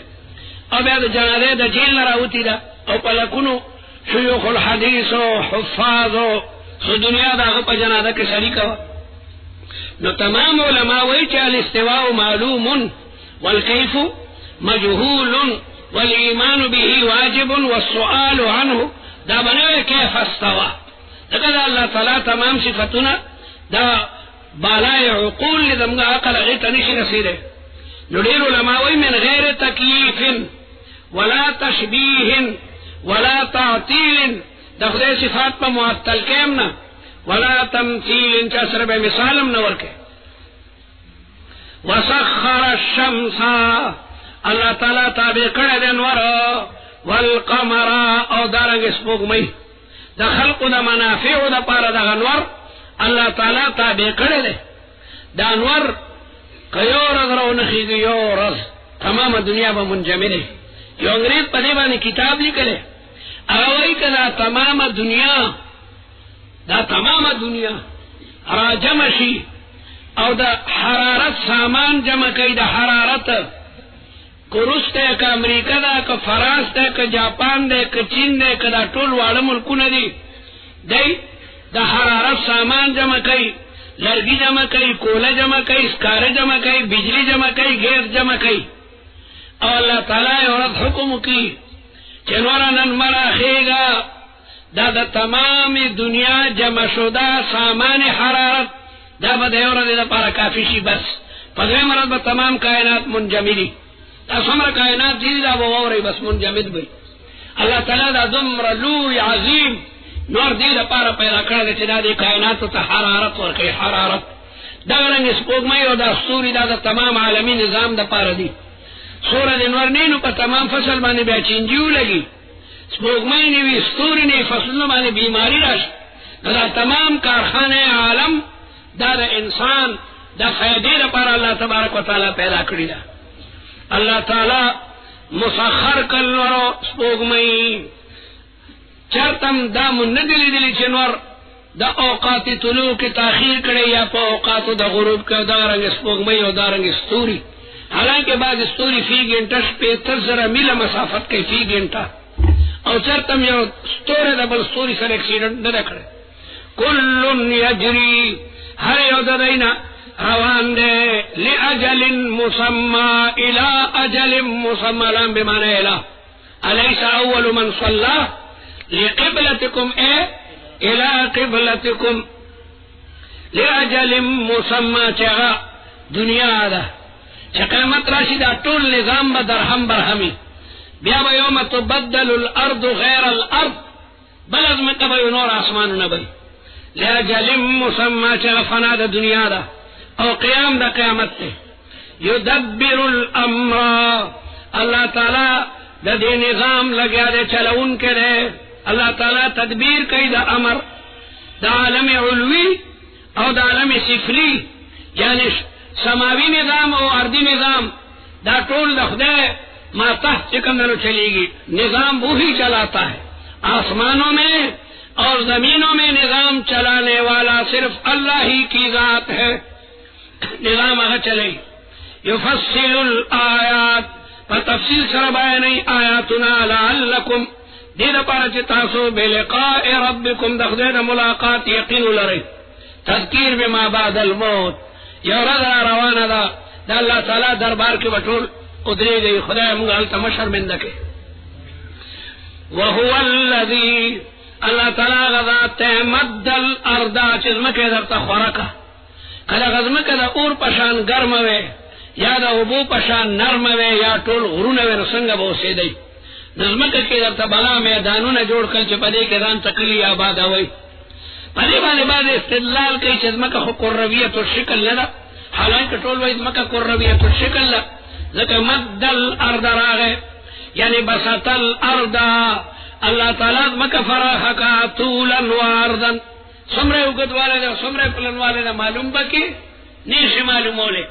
او بیا دا جنادے دا جیل نراوتی دا او پا لکنو شیوخ الحدیث و حفاظ و سو دنیا دا غپا جنادہ کے شریکہ نو تمام علماء وی چا الاستواء معلوم والکیف مجهول والایمان به واجب والسؤال عنه دا بنوے کیف استوا دا اللہ تعالی تمام صفتنا دا بالائے عقول لدمگا عقل غیتا نشی نصیرے نو دیر علماء وی من غیر تکییف ولا تشبیح ولا تعطیل دا خدای صفات پا معطل کیمنا ولا تمثیل چاسر بے مثالم نور کے وسخر الشمس اللہ تعالی تابع کرے دے نور والقمر او دارنگ سپوږمۍ دا خلق دا منافع دا پارا دا نور اللہ تعالی تابع کرے دے دا نور کیو رز رو نخیگی یو رز تمام دنیا با منجملے یو انگریز پدے بانی کتاب لکلے اگوائی کہ دا تمام دنیا را جمع شی او دا حرارت سامان جمع کئی دا حرارت روس دے کا امریکہ دا کا فرانس دے کا جاپان دے کا چین دے کا دا طول والا ملکون دی دا حرارت سامان جمع کئی لرگی جمع کئی کولا جمع کئی سکار جمع کئی بجلی جمع کئی گیس جمع کئی او اللہ تعالی عورت حکم کی چنورا نن مرا خیگا دا تمام دنیا جمع شدہ سامان حرارت دا بدیورا دا پارا کافی شی بس پدوے مرد با تمام کائنات منجمدی دا سمر کائنات جیدی دا بووری بس منجمد بی اللہ تعالی دا دمر لوی عظیم نور دی دا پارا پیدا کرده چی دا دی کائناتو تا حرارت ورکی حرارت دا رنگ سپوږمۍ او دا ستوری دا تمام عالمی نظام دا پارا دی سورہ دنور نینو پا تمام فصل بانے بیا چینجیو لگی سپوږمۍ نیوی ستوری نی فصلوں بانے بیماری راش دا تمام کارخانے عالم دا انسان دا فیدی دا پارا اللہ تبارک و تعالی پیدا کری دا اللہ تعالی مسخر کلورو سپوږمۍ چرتم دا مندلی دلی چنور دا اوقات طلوع کی تاخیر کرے یا پا اوقات دا غروب کا دا رنگ سپوږمۍ او دا رنگ ستوری حالانکہ بعض ستوری فی گھنٹہ پہ 10 میل مسافت کے فی گھنٹہ اور چرتم you ستورے the bill ستوری sir accident نہ کرے کل یجری ہر یو ددینا روان دے لأجل مسمى الى اجل مسمى لام بمعنى الہ الیس اول من صلی لقبلتکم الى قبلتکم لأجل مسمى چگا دنیا دا قیامت راشی دا طول نظام با درہم برہمی بیا با یوم تبدل الارض غیر الارض بل از میں کبھی نور آسمان نبی لأجل مسمى چگا فنا دا دنیا دا او قیام دا قیامت تے یدبر الامر اللہ تعالی دا دے نظام لگیا دے چلون کے دے اللہ تعالی تدبیر کئی دا امر دا عالم علوی او دا عالم سفلی یعنی سماوی نظام او ارضی نظام دا طول دخدے ما تحت چکم دنو چلے گی نظام وہی چلاتا ہے آسمانوں میں اور زمینوں میں نظام چلانے والا صرف اللہ ہی کی ذات ہے نظام اگر چلے یفصل الآیات پر تفصیل سر بیانی آیاتنا لعلکم دید پارا چتاسو بلقاء ربکم دخدے دا ملاقات یقین لرے تذکیر بما بعد الموت یا رضا روانا دا اللہ تعالی دربار کے بطول قدرے گئی خدا مغالتا مشرمندہ کے وهو الذی اللہ تعالی غذات مد الارضا چزمکے در تخورکا کلا غزمکے دا اور پشان گرم وے یا دا ابو پشان نرم وے یا طول غرون وے رسنگ بوسے دی نظمکے کے در تبلا میدانون جوڑ کل چپدے کے دان تکلی آباد ہوئی پدے والے بعد استدلال کئی چزمکا خو قرویت و شکل لدا حالانکہ طول وید مکا قرویت و شکل لدا ذکر مد الارض راغے یعنی بسط الارض اللہ تعالیٰ مکا فراخ کا طولا و عرضا سمرے اگد والے دا سمرے پلن والے دا معلوم بکی نیش معلوم ہولے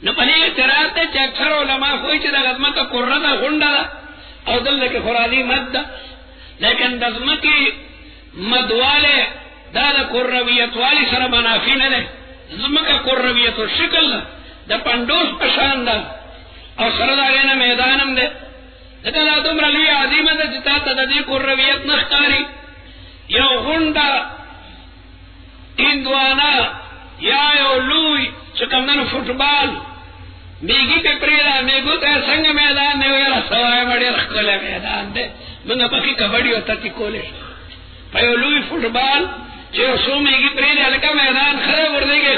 نو پدې اعتراض ته چې اکثر علما کوئی چې د ځمکه کره ده غونډه ده او دلته کې خرادي مد ده، لیکن د ځمکې مدواله دا د کرویت والی سره منافی نه ده. ځمکه کرویت شکل ده، د پندوس په شان ده او سره د هغې نه میدان هم ده. ځکه دا دومره لوی عظیمه ده چې تا ته د دې کرویت نه ښکاري. یو غونډه هندوانه یا یو لوی چې کوم نه فوټبال میږي پې پرېږده، میږو ته څنګه میدان دی؟ ویله سوایم ډېر ښکلی میدان دی، موږ پکې کبډي او تتې کولی شو. په یو لوی فوټبال چې یو څو میږي پرېږدي هلکه میدان ښه دی ورځېږي،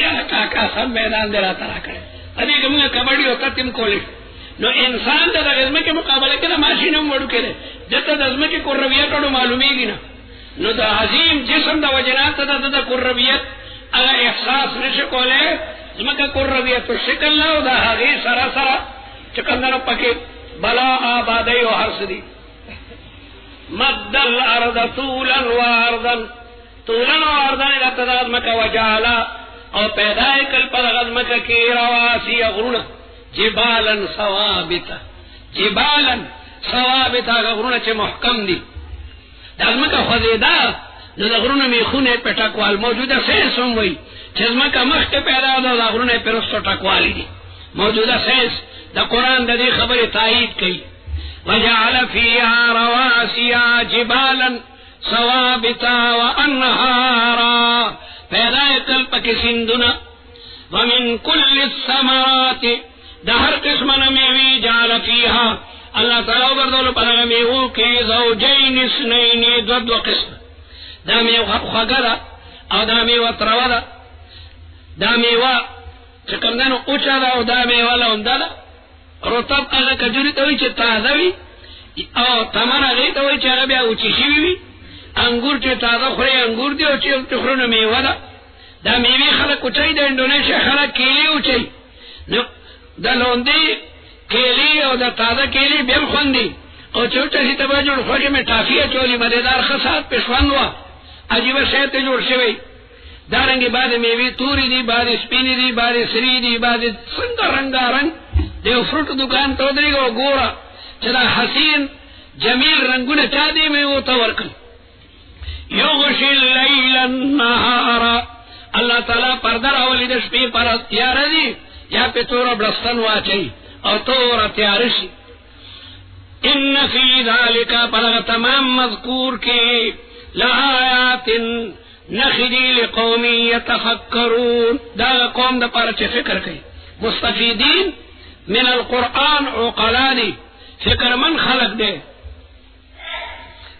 یا کاکا سم میدان دی راته را کړی، په دې کې موږ کبډي او تتې هم کولی شو. نو انسان ته د ځمکې مقابله کې د ماشین هم وړوکی دی، دته د ځمکې کرویت اړو معلومېږي نه. نو د عظیم جسم د وجنات ته د کرویت هغه احساس نشي کولی. ځمکه کرویت شکل نه او د هغې سره سره چې کوم نه پکې بلا آبادۍ او هر څه دي. مد الارض طولا وعرضا، طولا وعرضا راته د ځمکه وجعله او پیدا یې کړل په دغه ځمکه کې رواسي غرونه، جبالا ثوابتا، جبالا ثوابتا، هغه غرونه چې محکم دي. د ځمکه خوځېده نو د غرونو میخونه یې پې ټکوال. موجوده ساینس هم وایي چې ځمکه مخکې پیدا ده او د غرونه یې پې رستو ټکوالی دي. موجوده ساینس د قرآن د دې خبرې تایید کوي. وجعل فيها رواسي جبالا ثوابتا وانهارا، پیدا یې کړل پکې سیندونه. ومن كل الثمرات، د هر قسمه نه میوې جعل فيها، اللہ تعالیٰ وګرځولو په دغه میوو کې زوجین اثنین، دو قسم. دا میوه خوږه ده او دا میوه تروه ده. دا میوه چې کوم ده نو اوچه ده او دا میوه لونده ده. رطب هغه کجوري ته وایي چې تازه وي، او تمر هغې ته وایي چې هغه بیا اوچې شوي وي. انګور چې تازه خوري انګور دي، او چې خورو نو میوه ده. دا میوې خلک اوچوي، د انډونیشیا خلک کیلې اوچوي. نو د لوندې کیلې او د تازه کیلې بیا هم خوند دي. او چې اوچه شي ته به جوړ خوږې مې ټافي اچولي، مزېدار ښه ساعت پې ژوند وه، عجیبه شی ته جوړ شوی. دارنګې بعضې میوې تورې دي، بعضې سپینې دي، بعضې سرې دي، بعضې څنګه رنګارنګ. د یو فروټ دکان ته ودرېږه او ګوره چې دا حسین جمیل رنګونه چا دې میوو ته ورکړل. یغشي اللیل النهار، الله تعالی پرده راولي د شپې پر تیاره دي، یا پې توره بړستن واچوي او توره تیاره شي. ان فی ذالک، پر تمام مذکور کی لآیات نخدی لقوم یتفکرون، دا قوم دا پارا چه فکر کئی. مستفیدین من القرآن عقلا دی، فکر من خلق دے.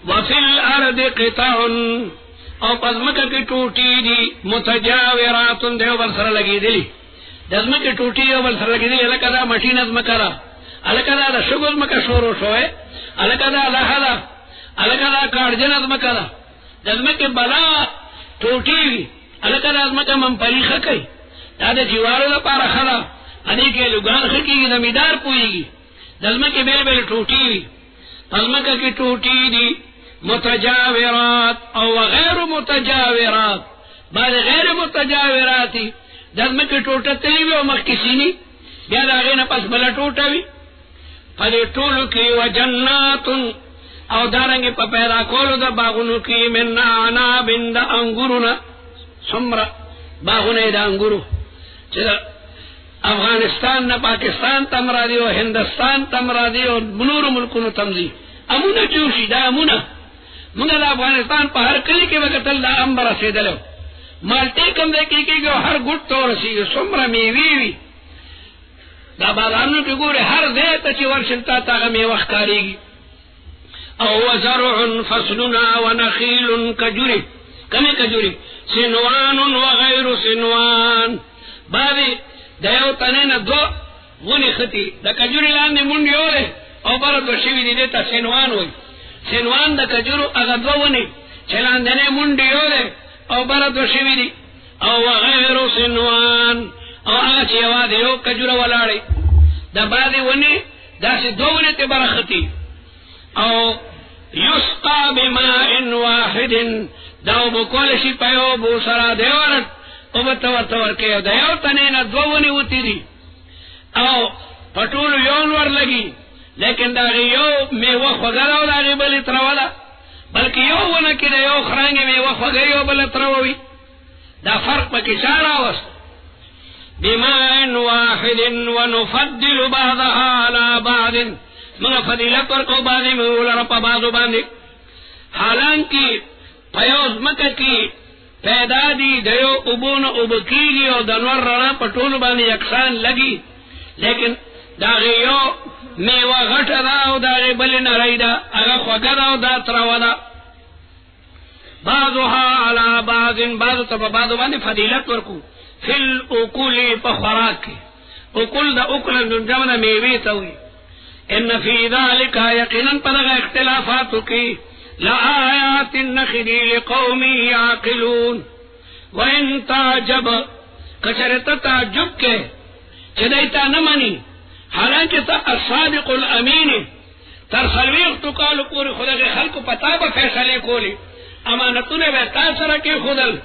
وفی الارض قطع، او پزمکا کی ٹوٹی دی متجاورات دیو بل سر لگی دلی. دزمکی ٹوٹی دیو بل سر لگی دلی، لکا دا مٹین ازمکا دا، الکا دا شگو ازمکا شورو شوئے، الکا دا لحا دا، الکا دا کارجن ازمکا دا. دزمکی بلا ٹوٹی وی، الکا دا ازمکا منپری خکی، دا دا جیوارو دا پارا خلا، ادی کے لگان خکی گی زمیدار پوئی گی. دزمکی بیل بیل ٹوٹی وی، ازمکا کی ٹوٹی دی متجاورات او غیر متجاورات، بعد غیر متجاوراتی دزمکی ٹوٹا تیوی او مخ کسینی، بیا دا غینا پس بلا ٹوٹا وی. پدی طولو کی وجنات، او دارنگی پا پیدا کولو دا باغنو کی من عنابن دا انگورونا، سمرا باغنو دا انگورو چه دا افغانستان نا پاکستان تمرا دی و ہندوستان تمرا دی و بنور ملکونو تمزی. امونا چوشی دا امونا منگا دا افغانستان پا ہر کلی کے وقتل دا امبر رسیدلو، مالٹی کم دے کی گو ہر گھٹ تو رسیدو، سمرا میویوی دا بازارنو کی گوری ہر دیتا چی ورشلتا تاغا میوخ کاری گی. او زرع فصلنا ونخیل کجوری، کمی کجوری سنوان وغیر سنوان، بابی دیو تنین دو غنی خطی دا کجوری لاندی منڈی ہو دے او برد و شوی دی دیتا سنوان ہوئی. سنوان دا کجورو اگر دو غنی چلاندنے منڈی ہو دے او برد و شوی دی. او وغیر سنوان، او آگا چی یواد یو کجورو والاری دا بادی ونی دا سی دو ونی تی برخطی. او یسقا بماء واحد، داو بکولشی پیو بو سرا دیورت او بتور تور که دیو تنین دو ونی وطی دی او پټول یو ور لګي لیکن دا یو میوه خوګراو دا بل ترولا بلکې یو ونه کې یو خرانګ میوه خوګي یو بل تروي دا فرق پکې راوست بما واحد ونفضل بعضها على بعض من فضیلت ورکو باندې مولا په بعضو باندې حالانکه پیوز مکه کی پیدا دی دیو ابون ابکیگی او دنور رنا پٹول بانی یکسان لگی لیکن داغی یو میوہ غٹ دا او داغی بلی نرائی دا اگا خوگا دا او دا تراو دا بعضوها علا بعضن بعضو تبا بعضو بانی فضیلت ورکو فی الاکولی پا خوراک کی اکل دا اکل جمع میوی تاوی ان فی ذالکا یقینا پدغا اختلافاتو کی لآیات نخری لقوم یعقلون وان تعجب کچرت تعجب کے چدیتا نمانی حالانکہ تا الصادق الامین تر سلویخ تو کالو پوری خدا کے خلق پتا با فیصلے کولی امانتو نے بے تا سرکی خودل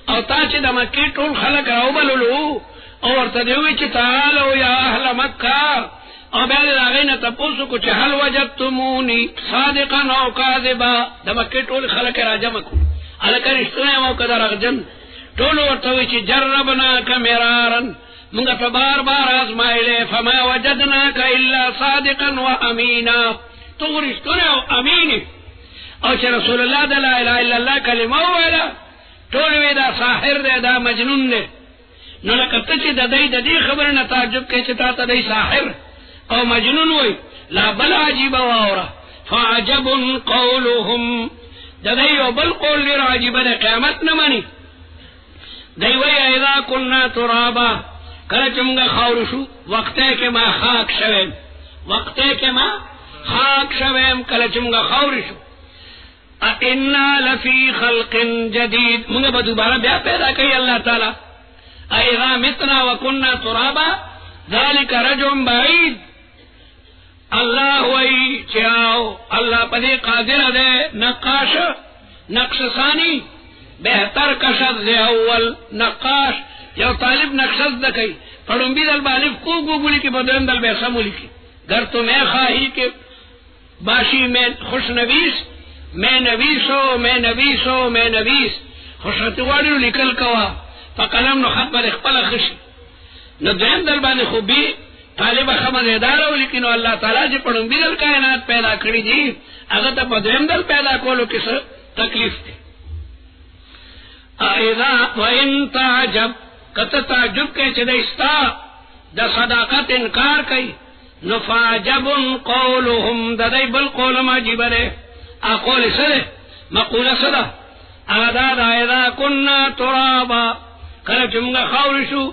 او تا چی دا مکی طول خلق راو بلولو اور تدیوی چی تعالو یا اہل مکہ اور بیاد لاغین تپوسو کچھ حل وجدتمونی صادقا او کاذبا دمکی طول خلق راجمکو علکر اشتنے موقع در اغجن طول ورطوی چی جربناکا مرارن منگا پا بار بار آزمائلے فما وجدناکا الا صادقا و امینا طور اشتنے او امینی او چی رسول اللہ دا لا الہ الا اللہ کلمہ ویلا طولوی دا ساحر دے دا مجنون دے نو لکتا چی دا دی خبرنا تعجب کے چی تا تا دی ساحر او مجنون وی لا بل عجیب واورا فعجب قولهم ددیو بل قول لیر عجیب دا قیامت نمانی دیوی ایضا کننا ترابا کلچمگا خورشو وقتے کے ما خاک شویم وقتے کے ما خاک شویم کلچمگا خورشو اِنَّا لفی خلق جدید منگا با دوبارہ بیا پیدا کئی اللہ تعالی ایضا متنا وکننا ترابا ذالک رجم بعید اللہ وی چاو اللہ پدی قادر دے نقاش نقش ثانی بہتر کشد دے اول نقاش یو طالب نقشد دکی پڑنبی دل بالف کو گوگلی کی بدرم دل بیسا مولی کی گر تو میں خواہی کہ باشی میں خوش نویس میں نویسو میں نویسو میں نویس خوشنتی واڑیو لکل کوا پا قلم نو خط پر اخپل خشی نو دویم دل باندې خوبی طالب خمد ادارو لیکن اللہ تعالیٰ جی پڑھن بھی دل کائنات پیدا کری جی اگر تا پا دویم دل پیدا کولو کس تکلیف تے ایضا وَإِن تعجب کتا تعجب کے چدہ استا دا صداقت انکار کئی نفاجب قولهم دا دی بل قولم عجیب دے اقول سدے مقول سدہ آداد ایضا کننا ترابا کلچمگا خورشو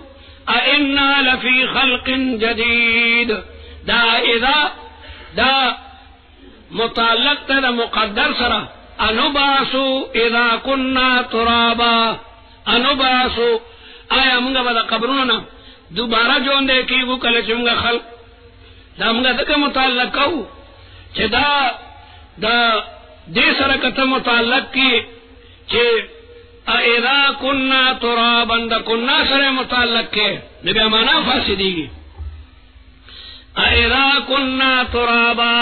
اِنَّا لفی خلق جدید دا اذا دا متعلق تا دا مقدر سرا انباسو اذا کننا ترابا انباسو آیا منگا بدا قبروننا دوبارہ جون دے کیگو کلچ منگا خلق دا منگا دکا متعلق کہو چھ دا دے سرکتا متعلق کی چھ اذا کننا ترابا دا کننا سر متعلق کے نبی امانا فاسدی گی اذا کننا ترابا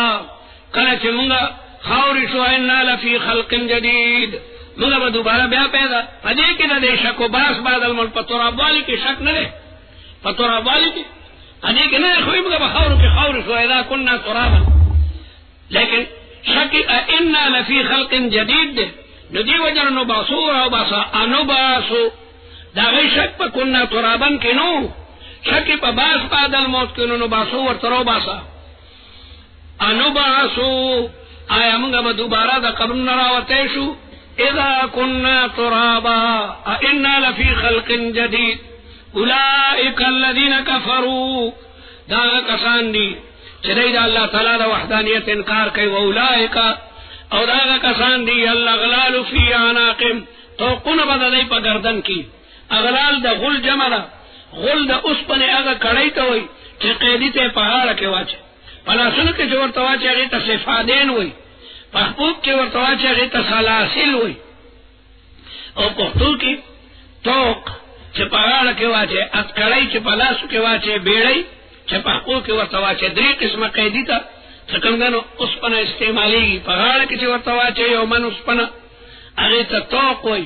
کلچ منگا خورشو انا لفی خلق جدید منگا با دوبارہ بیا پیدا پدے کی دا دے شک و باس بعد الملک پا تراب والی کی شک نلے پا تراب والی کی پدے کی نلے خوی منگا با خورشو اذا کننا ترابا لیکن شک انا لفی خلق جدید دے ندی وجر نباسو راو باسا انباسو دا غی شک پا کننا ترابن کنو شک پا باس بعد الموت کنو نباسو ورطرو باسا انباسو آیا منگا با دوبارہ دا قبر نراوتیشو اذا کننا ترابا انا لفی خلق جدید اولئک الذین کفروا دا کسان دی چدئی دا اللہ تعالی دا وحدانیت انکار کئی و اولئک او دا کسان دی الاغلال فی عناقم توقن بدا دی پا گردن کی اغلال دا غل جمع دا غل دا اس پنے اگا کڑی تا ہوئی چی قیدی تے پہاڑا کے واچے پلا سن کے جو ورتواچے غیتا صفادین ہوئی پخپوک کے ورتواچے غیتا سلاسل ہوئی او پختو کی توق چی پہاڑا کے واچے ات کڑی چی پلاسو کے واچے بیڑی چپاقو کی ورتواچے دری قسم قیدی تا سکمدنو اسپنا استعمالی گی پغاڑا کسی ورتواچے یومن اسپنا اغیتا توق ہوئی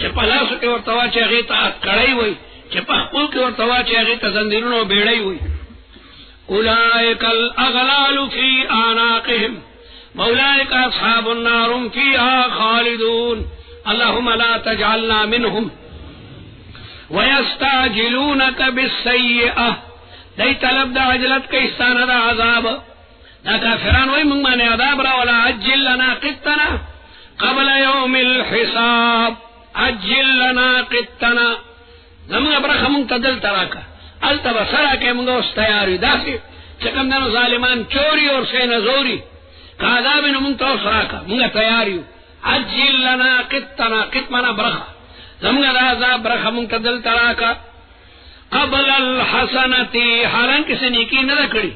چپلاسو کی ورتواچے اغیتا اتکڑائی ہوئی چپاقو کی ورتواچے اغیتا زندرونو بیڑائی ہوئی اولئک الاغلال فی آناقهم اولئک اصحاب النار فیہا خالدون اللہم لا تجعلنا منہم ویستاجلونک بالسیئہ دی طلب دا عجلت کا استان دا عذاب دا کافران وی منگ مانے عذاب را ولا عجل لنا قطنا قبل یوم الحساب عجل لنا قطنا زمان برخ منگ تدل تراکا التبا سرا کے منگا اس تیاری دا سی چکم دنو ظالمان چوری اور سین زوری کا عذاب انو منگ تو سراکا منگا تیاریو عجل لنا قطنا قطمنا برخ زمان دا عذاب برخ منگ تدل تراکا قبل الحسنتی حالان کسی نیکی نہ کری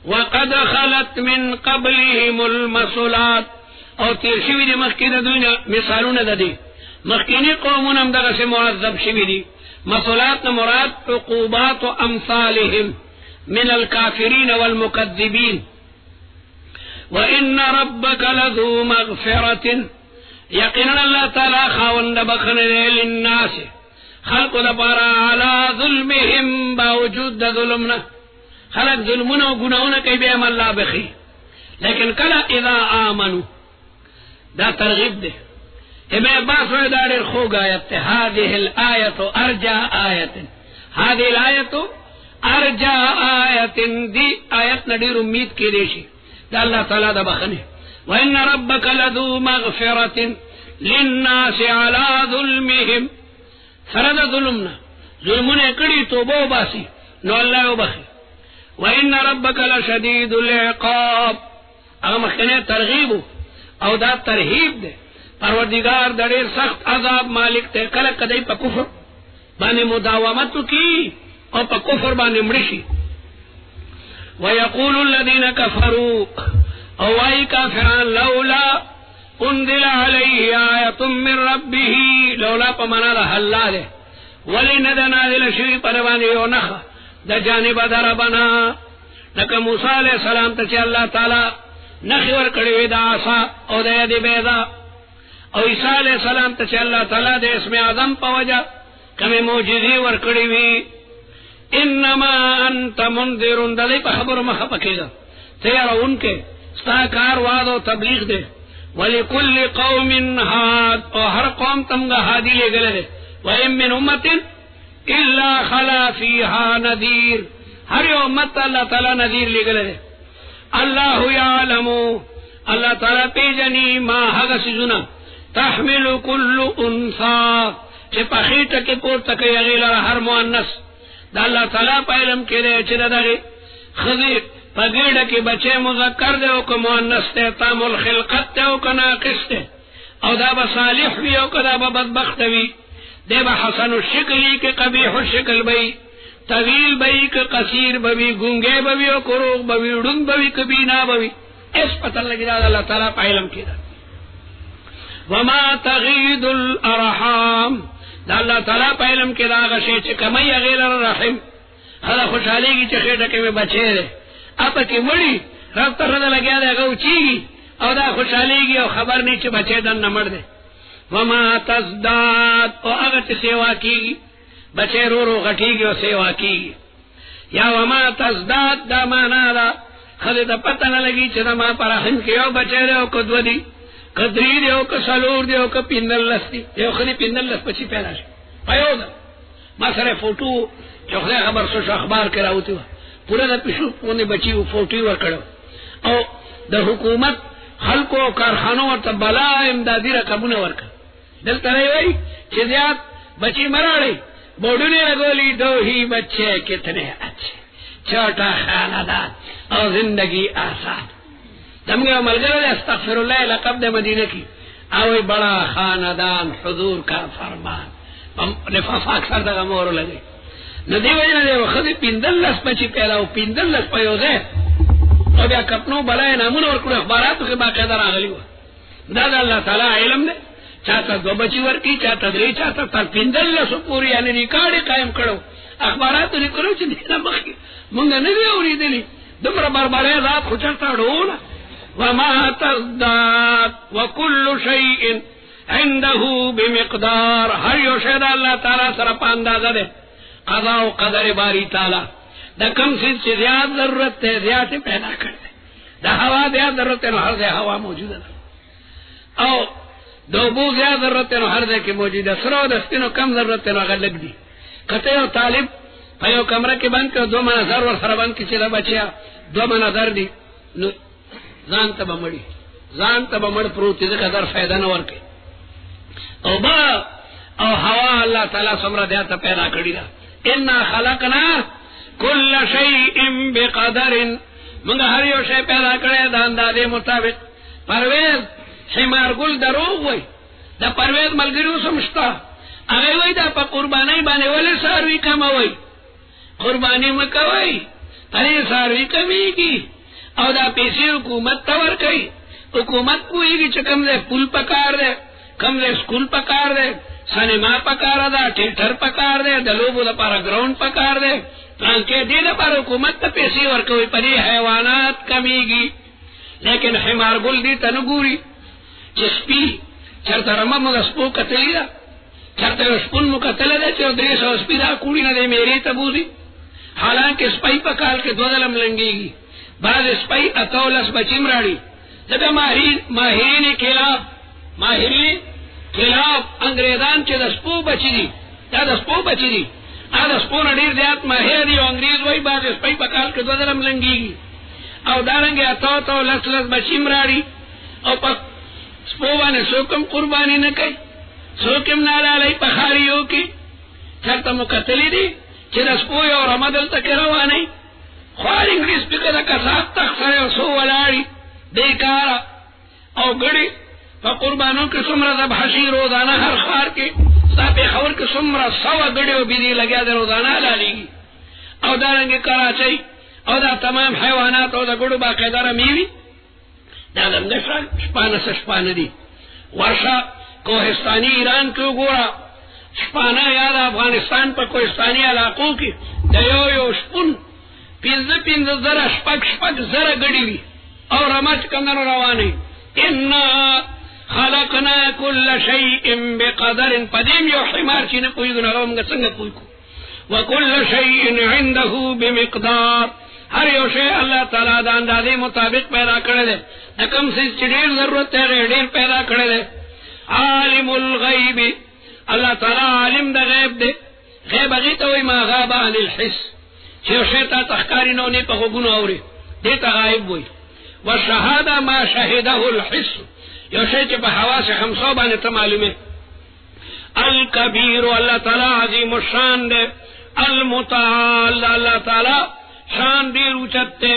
وقد خلت من قبلهم المثلات اور تیر شوی دی مخکین دوینا مثالون دا دی مخکینی قومون ہم دغا سے معذب شوی دی مثلات مراد عقوبات و امثالهم من الكافرین والمکذبین وان ربک لذو مغفرت یقینا اللہ تعالی خاوند بخن للناس خلق دپارا علا ظلمهم باوجود دا ظلمنا خلق ظلمنا و گناہونا کئی بے اللہ بخی لیکن کلا اذا آمنو دا ترغیب دے ابن عباس و دار خوگ آیت تے هذه الآیت ارجا آیت هذه الآیت ارجا آیت دی آیت ندیر امید کی دیشی دا اللہ تعالی دا بخنے وان ربک لذو مغفرت للناس علا ظلمهم سرد ظلمنا ظلمون اکڑی توبو باسی نو اللہ بخی وَإِنَّ رَبَّكَ لَشَدِيدُ الْعِقَابِ اگر مخینے ترغیب او دا ترہیب دے پروردگار دڑیر سخت عذاب مالک تے کلک کدئی پا کفر بانے مداومتو کی او پا کفر بانے مڑشی وَيَقُولُ الَّذِينَ كَفَرُوا او آئی کافران لولا انزل علیہ آیت من ربہ لولا پا منا دا حلا دے ولی ند نازل شوی پروانی یو نخ دا جانب در بنا لکا موسیٰ علیہ السلام تا چی اللہ تعالی نخی ورکڑی دا عصا او دا ید بیدا او عیسیٰ علیہ السلام تا چی اللہ تعالی دے اسم اعظم پا وجہ کمی موجزی ورکڑی وی انما انت منذر دا دی پا خبر مخبکی دا تیارا ان کے ستاکار واد و تبلیغ دے وَلِكُلِّ قَوْمٍ هَادٍ اور ہر قوم تمگا ہادی لے گلے دے وَإِن مِّنْ أُمَّةٍ إِلَّا خَلَا فِيهَا نَذِيرٌ ہر امت اللہ تعالی نذیر لے گلے دے اللہ یعلم اللہ تعالی پیجنی ما حق سجنا تحمل کل انثى چھ پخیٹ کے پور تک یغیل ہر مؤنث دا اللہ تعالی پہلم کرے چھ دے خضیر پگیڑ کی بچے مذکر دے او کو مؤنث تے تام الخلقت تے او کو ناقص تے او دا بصالح وی او دا بدبخت وی دے با حسن الشکلی کے قبیح الشکل بئی طویل بئی کہ قصیر بوی گنگے بوی او کروغ بوی ڈنگ بوی کبینا بوی اس پتہ لگی دا اللہ تعالیٰ پا علم کی دا وما تغید الارحام دا اللہ تعالیٰ پا علم کی دا غشے چکمی غیر الرحم حدا خوشحالی کی چخیٹکے میں بچے دے اپا کی مڑی رب تر لگیا دے گو چیگی او دا خوشحالی گی او خبر نہیں چھ بچے دن نمڑ دے وما تزداد او اگر چھ سیوا کی گی بچے رو رو غٹی گی او سیوا کی گی یا وما تزداد دا مانا دا خلی دا پتہ نہ لگی چھ دا ما پراہم کی او بچے دے او کدو دی کدری دے او کسالور دے او کپیندل لس دی دے او خلی پیندل لس پچی پیدا شی پیو دا ما سر فوٹو جو خلی خبر سوش اخبار کرا ہوتی ہوا پورا دا پیشو پونے بچی وہ فوٹوی ورکڑو او دا حکومت خلقو کارخانوں ورطا بلا امدادی رقبون ورکڑ دل ترہی وئی چیزیات بچی مراڑی بوڑھنے لگولی دو ہی بچے کتنے اچھے چھوٹا خاندان اور زندگی آسان دمگے ملگر دے استغفر اللہ لقب دے مدینہ کی آوئی بڑا خاندان حضور کا فرمان لفافہ اکثر دا غمورو لگے ندی وجہ دے وخدی پیندل لس پچی پیلاو پیندل لس پیوزے او بیا کپنو بلائے نامون ورکڑو اخباراتو کے باقیدہ راغلی ہوا دادا اللہ تعالیٰ علم دے چاہتا دو بچی ورکی چاہتا دری چاہتا تر پیندل لسو پوری یعنی ریکارڈی قائم کرو اخبارات لیکلو چې دینه مخکې مونږ نه دي اورېدلي دومره بربرۍ ذات خو چېرته ډوله وما تزداد وكل شيء عنده بمقدار هر یو شی د الله تعالی سره په اندازه ده قضا او قدر باری تعالی دا کم چیز چې زیات ضرورت ہے زیات پیدا کرتے دا ہوا زیاد ضرورت ہے ہر جگہ ہوا موجود ہے او دوبو زیاد ضرورت ہے ہر جگہ موجود ہے سرو دستینو کم ضرورت ہے اگر لگ دی کتے ہو طالب پیو کمرہ کے بند کر 2 منظر اور سر بند کسی دا بچیا 2 منظر دی زان تبا مڑی زان تبا مڑ پروتی دکا در فیدہ نور کے او با او ہوا اللہ تعالی سمرہ دیاتا پیدا کری دا انا خلقنا کل شیء بقدر منگا ہر یو شے پیدا کرے دا اندازے مطابق پرویز شمار گل دروغ وی دا پرویز ملگریو سمشتا اگے وی دا پا قربانی بانے ولی ساروی کم وی قربانی مکوی تری ساروی کمی کی او دا پیسی حکومت تور کئی حکومت کوئی گی چکم دے پول پکار دے کم دے سکول پکار دے سنیما پکار دا تھیٹر پکار دے دلوبو دا پارا گراؤنڈ پکار دے تانکہ دے دا پارا حکومت تا پیسی ورکوی پدی حیوانات کمی گی لیکن حمار گل دی تنگوری چسپی چرتا رمم دا سپو کتلی دا چرتا سپون مکتل دا چو 300 سپی دا کوڑی نا دے میری تبوزی حالانکہ سپائی پکال کے 2 دلم لنگی گی بعض سپائی اتولس بچیم راڑی جب ماہرین خلاف انگریزان چه دسپو بچی دی یا دسپو بچی دی دسپو نڈیر دیات ماہر دی انگریز وی بعض سپائی پکال کے 2 دلم لنگی گی او دارنگی اتو لس بچیم راڑی او پا سپو بانے سوکم قربانی نکئی سوکم نالالی پخاریو کی چرتا مکتلی دی چه دسپو یا رمدل تک روانی خوار انگلیس پکر کسات تک سر سو ولاری بیکارا او گڑی پا قربانوں کے سمرہ زب حشی روزانہ ہر خار کے ساپے خور کے سمرہ 100 گڑی و بیدی لگیا دے روزانہ لالی گی او دارنگی کراچی او دا تمام حیوانات او دا گڑو باقی دارا میوی دا دم نشرا شپانا سشپانا دی ورشا کوہستانی ایران کیوں گورا شپانا یاد افغانستان پا کوہستانی علاقوں کی دیو شپن پینز زر شپک زر گڑی وی اور رمچ کندن روانی انا خلقنا کل شیء بقدر پدیم یو حمار چی نپوئی گنا روم گا سنگ پوئی کو وکل شیء عنده بمقدار ہر یو شیء اللہ تعالی دا اندازے مطابق پیدا کرے دے نکم سے چڑیر ضرورت ہے ڈیر پیدا کرے دے عالم الغیب اللہ تعالی عالم دا غیب دے غیب اغیتا ہوئی ما غاب عن الحس چیو شیطا تخکاری نونی پا خوگونو آوری دیتا غائب ہوئی وشہادہ ما شہدہ الحس یو شیطا پا حواس خمسو بانتا معلومے الکبیر اللہ تعالی عظیم الشان دے المتعال اللہ تعالی شان دیر اچتے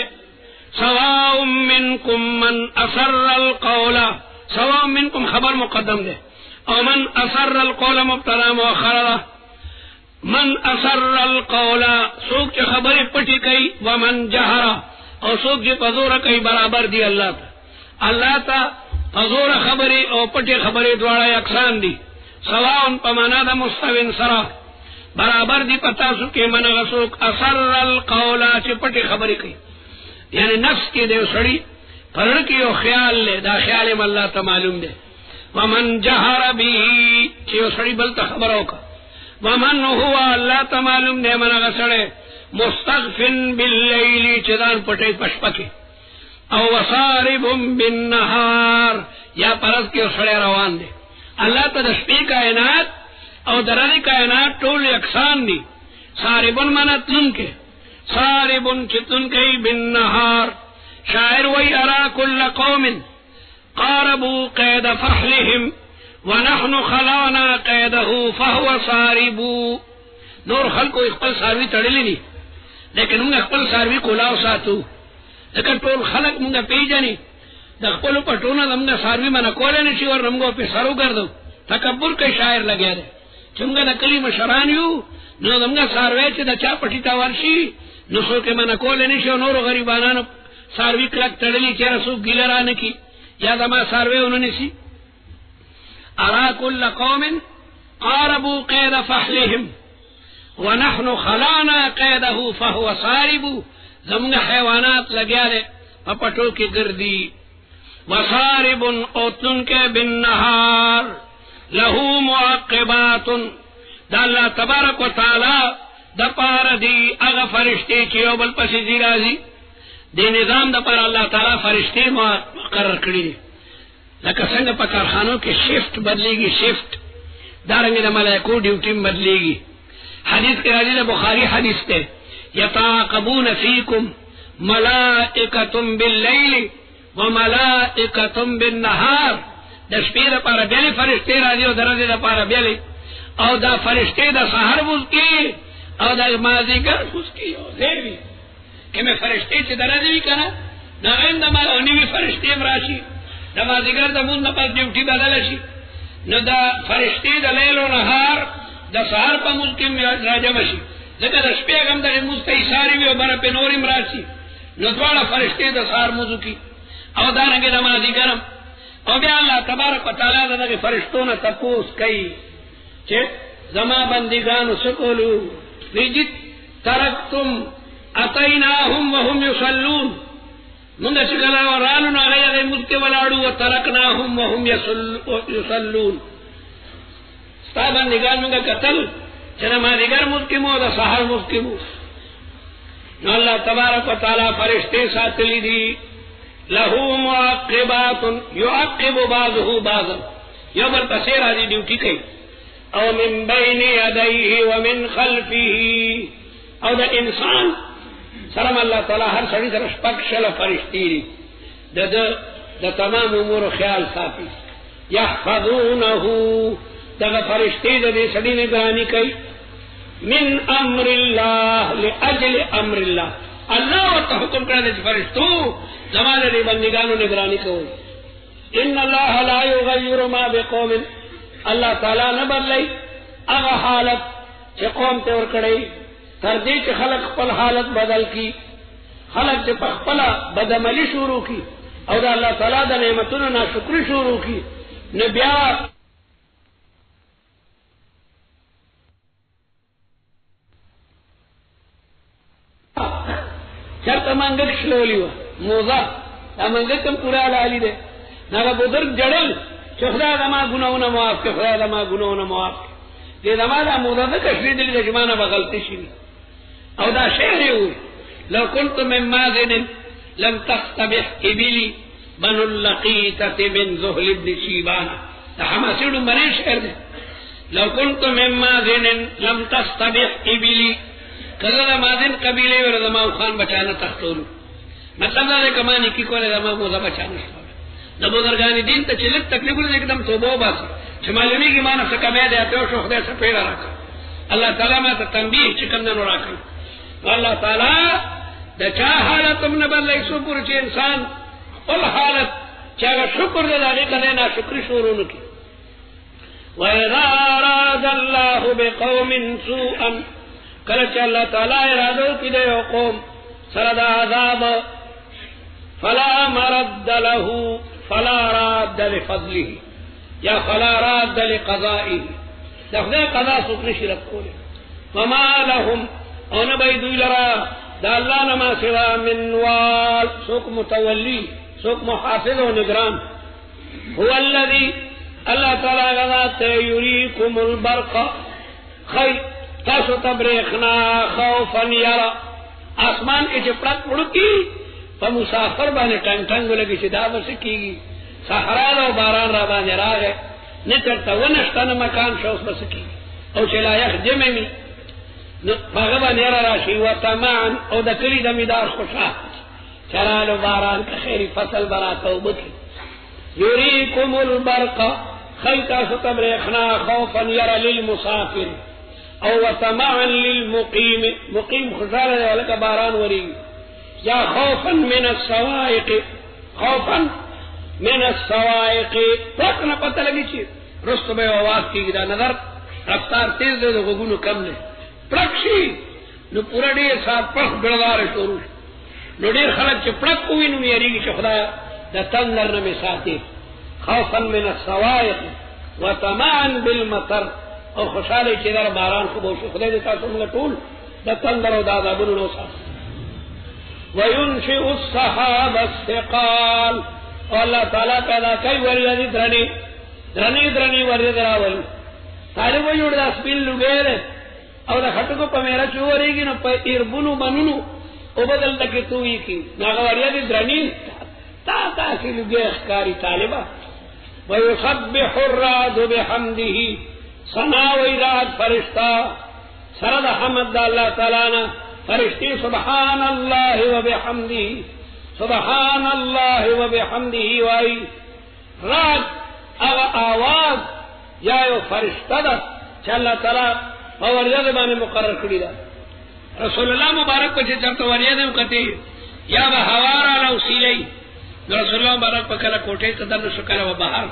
سواء منکم من اثر القول سواء منکم خبر مقدم دے او من اثر القول مبتدا مؤخر من اثر القول سوک چه خبر پٹی کئی ومن جہرا او سوک چه پزور کئی برابر دی اللہ تا پزور خبری او پٹی خبری دوارا یکسان دی سواء پمانا دا مستوین سرا برابر دی پتا سوکی من غسوک اثر القول چه پٹی خبری کئی یعنی نفس کی دے سڑی پرڑ کی او خیال لے دا خیال اللہ تا معلوم دے ومن جہر بھی چه سڑی بلتا خبروں کا ومن هو اللہ تمالم دے من غسڑے مستغفن باللیلی چدان پٹے پشپکی او وصارب بالنہار یا پرز کے سڑے روان دے اللہ تا دشپی کائنات او درد کائنات طول یکسان دی صاربن منت لن کے صاربن چتن کئی بالنہار شاعر وی ارا کل قوم قاربوا قید فحلهم ونحن خلانا قیده فهو صاربو نور خلقو اخپل ساروی تڑلی نی لیکن منگا اخپل ساروی کولاو ساتو لیکن طول خلق منگا پی جانی دا اخپلو پٹونا دا منگا ساروی منا کولا نشی ور نمگو پی سرو کردو تکبر کے شاعر لگے دے چمگا دا کلی مشرانیو نو دا منگا ساروی چی دا چا پٹی تاورشی نسو کے منا کولا نشی و نورو غریبانانو ساروی کلک تڑلی چی رسو گیلرانکی یا دا ما ساروی انہوں نسی ارا کل قوم قاربوا قید فحلهم ونحن خلانا قیدہ فهو صارب، زمون حیوانات لگیا لے پپٹو کی گردی، وصارب اوتن کے بالنہار لہو معقبات، دا اللہ تبارک و تعالی دا پار دی اغا فرشتے چیو بل پسی زیرازی دی نظام دا پار اللہ تعالی فرشتے مقرر کری دی، لکہ سنگ پا کارخانوں کے شفٹ بدلے گی، شفٹ دارنگی دا ملائکو ڈیوٹی بدلے گی. حدیث کے راجی بخاری حدیث تے یتعاقبون فیکم ملائکتم باللیل وملائکتم بالنہار، دا شپی دا پارا بیلی فرشتے راجی و درد دا پارا بیلی، او دا فرشتے دا سحر بوز کی او دا مازیگر بوز کی او زیر بھی کہ میں فرشتے چی درد بھی کنا نا غیم دا مالونی بھی فرشتے مراشی دا مازیگر دا موز نپاس ڈیوٹی بدلشی، نو دا فرشتے دا لیل و نہار دا سحر پا موز کم راجمشی، لکہ دا شپی اگم دا موز تا ایساری بھی و برا پی نوری مراشی، نو دوارا فرشتے دا سحر موزو کی او دارنگی دا مازیگرم. او بیا اللہ تبارک و تعالی دا دا فرشتون تپوس کئی چھے زما بندگانو سکولو ویجت ترکتم اتیناہم وهم یصلون، منگا چکلا و رالو ناغی اغی ملک ولادو و ترکناہم وهم یصلون، ستا بندگان منگا قتل چنا مازیگر مسکمو دا سحر مسکمو. نو اللہ تبارک و تعالی فرشتے ساتلی دی لہو معقبات یعقب بعضہ بعضا، یو بل پسیر آدھی ڈیوٹی کئی، او من بین یدیہ ومن خلفہ، او دا انسان سلام اللہ تعالی ہر سڑی در شپک شل فرشتی دی دا تمام امور خیال ساتھی، یحفظونہو دا فرشتی دا دی سڑی نگرانی کئی، من امر اللہ لأجل امر اللہ، اللہ وقت حکم کرنے دی فرشتو زمانے دی بندگانو نگرانی کوئی. ان اللہ لا یغیر ما بقوم، اللہ تعالیٰ نہ بدلی اغا حالت چی قوم تور کڑی تردی چی خلق پل حالت بدل کی، خلق چی پخپلا بدعملی شروع کی او دا اللہ تعالیٰ دا نعمتون نا شکری شروع کی، نبیا چرت منگک شلولی ہوا موزا دا منگک کم پورا لالی دے ناگا بزرگ جڑل چی خدا دا ما گناونا معاف کے، خدا دا ما گناونا معاف کے، دے دا ما دا موزا دا کشلی دلی دا جمانا بغلطی شیلی او دا شعر ہوئی لو کنت من مازن لم تختبح ابلی بن اللقیتت من زہل ابن شیبانا، دا حماسی ڈو بنے شعر دے لو کنت من مازن لم تختبح ابلی، کذا دا مازن قبیلے ور زمان خان بچانا تختولو، مطلب دا دے کمانی کی کولے زمان موزا بچانا شوال دا بزرگانی دین تا چلت تکلیف لے اکدم توبو باسی چمالونی کی مانا سکا بیدے آتے ہو شوخ دے سپیڑا راکا، اللہ تعالیٰ میں تا تنبیح چکم دنو راکا، اللہ تعالیٰ دا چاہ حالت تم نبال لئی سپر چی انسان قل حالت چاہا شکر دے داگی کدینا شکری شورونو کی. وَإِذَا أَرَادَ اللَّهُ بِقَوْمٍ سُوءًا، کلچ اللہ تعالیٰ ارادو کی دے قوم سرد عذاب فلا مرد له فلا راد لفضله یا فلا راد لقضائه، دخلے قضا سکن شرک کولے، وما لهم او نبیدو لرا دا اللہ نما سوا من وال، سوک متولی سوک محافظ و نگران، هو الذي اللہ تعالیٰ غذات یریکم البرق، خیر تاسو تبریخنا خوفا یرا، آسمان کے چپڑک پڑکی پا مسافر بانے ٹنگ ٹنگو لگی چی دا بسکی گی، صحرا دا و باران را بانے را گئے نچرتا ونشتا نمکان شوس بسکی او چلا یخ جمع می فاغبا نیرا راشی و تمان او دا کلی دا میدار خوشا چرال و باران کا خیری فصل براتا و بکی. یریکم البرق، خیتا ستبریخنا خوفا یرا للمسافر او وطمعا للمقیم، مقیم خوشحال ہے ولکا باران وری، یا خوفا من السوائق، خوفا من السوائق پرکنا پتہ لگی چی رست بے آواز کی گدا نظر رفتار تیز دے دو گونو کم لے پرکشی نو پورا دیر ساتھ پرک بردار شروع نو دیر خلق چی پرک کوئی نو یری گی چی خدا دا تندر نمی ساتی، خوفا من السوائق وطمعا بالمطر، او خوشاله چې دا باران خو به شي خدای دې تاسو موږ ټول د تندر او د عذابونو نو ساتي. وينشئ السحاب الثقال، الله تعالی پیدا کوي ولذي درنی ورې دراول طالب وي جوړ د سپین لګېر او د خټکو په میرا چورېږي نو په ایربونو بنونو او بدل تکي توي کی ناغواریا دي درنی تا سی لگے اخکاری طالبہ. وَيُسَبِّحُ الرَّعْدُ بِحَمْدِهِ، ثنا و اراد فرشتہ سرد حمد دا اللہ تعالیٰ فرشتی سبحان اللہ و بحمدہ، سبحان اللہ و بحمدہ وائی. رات اغا آواز یا فرشتہ دا چا اللہ تعالیٰ وریاد بانے مقرر کری دا. رسول اللہ مبارک کو چاہتا وریاد مقتی یا بہوارا لو سیلی رسول اللہ مبارک پکلا کوٹے تدن شکل و بہار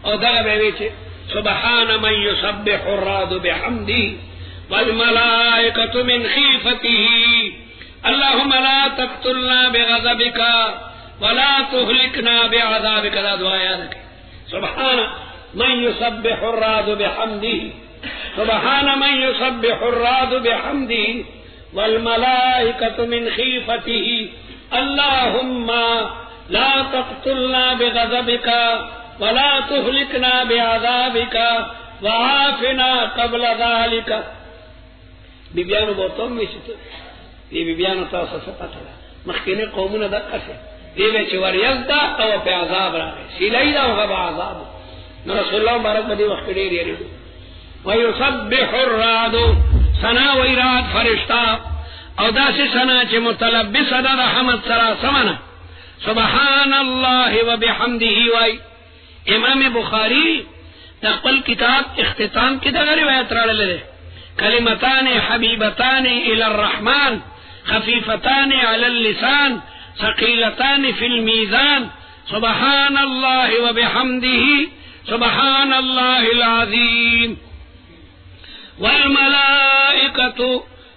او دغا بیوی چھے سبحان من یسبح الرعد بحمدی والملائکة من خیفته اللہم لا تقتلنا بغضبک ولا تهلکنا بعذابک. دا دعا یاد رکھے سبحان من یسبح الرعد بحمدی، سبحان من یسبح الرعد بحمدی والملائکة من خیفته اللہم لا تقتلنا بغضبك ولا تهلكنا بعذابك وعافنا قبل ذلك. بیبیانو بہتوں میں سے یہ بیبیانو تاسا سپتا مخکینے قومون دقا سے دیوے چی وریزدہ او پہ عذاب راگے سیلائی دا وغب عذاب رسول اللہ مبارک بدی وقت دیر یری ویسبح الرعد سنا و اراد فرشتہ او دا سی سنا چی متلبس دا حمد سرا سمنا سبحان اللہ و بحمدہ وائی. امام بخاری تقبل کتاب اختتام کی دا روایت راڑ لے کلمتان حبیبتان الى الرحمن خفیفتان علی اللسان ثقیلتان فی المیزان سبحان اللہ و بحمدہ سبحان اللہ العظیم. والملائکۃ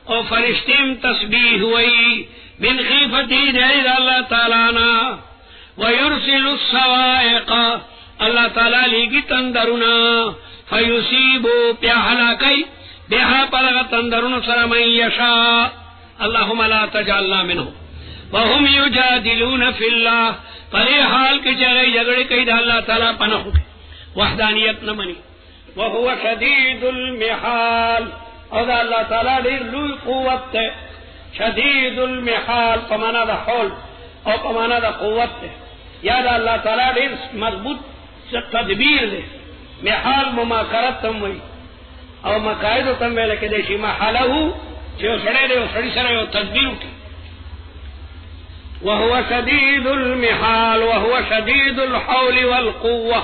او فرشتیم تسبیح ہوئی من خیفتی دید اللہ تعالیٰ نا ویرسل السوائق اللہ تعالیٰ لیگی تندرنا فیصیبو پیا حلاکی بیہا پلغ تندرن سر من یشاء اللہم لا تجعلنا منہم وهم یجادلون فی اللہ پلی حال کی جگہ جگڑی کئی دا اللہ تعالیٰ پناہو کے وحدانیت نمانی. وهو شدید المحال او دا اللہ تعالیٰ دیر لوی قوت تے شدید المحال پمانا دا حول او پمانا دا قوت تے یا دا اللہ تعالیٰ دیر مضبوط تدبیر دے. محال مماکرت تم وی او مقاعد تم وی لکے دیشی محالہو چھو سڑے دے و سڑی سڑے و تدبیر کی. وهو شدید المحال وهو شدید الحول والقوة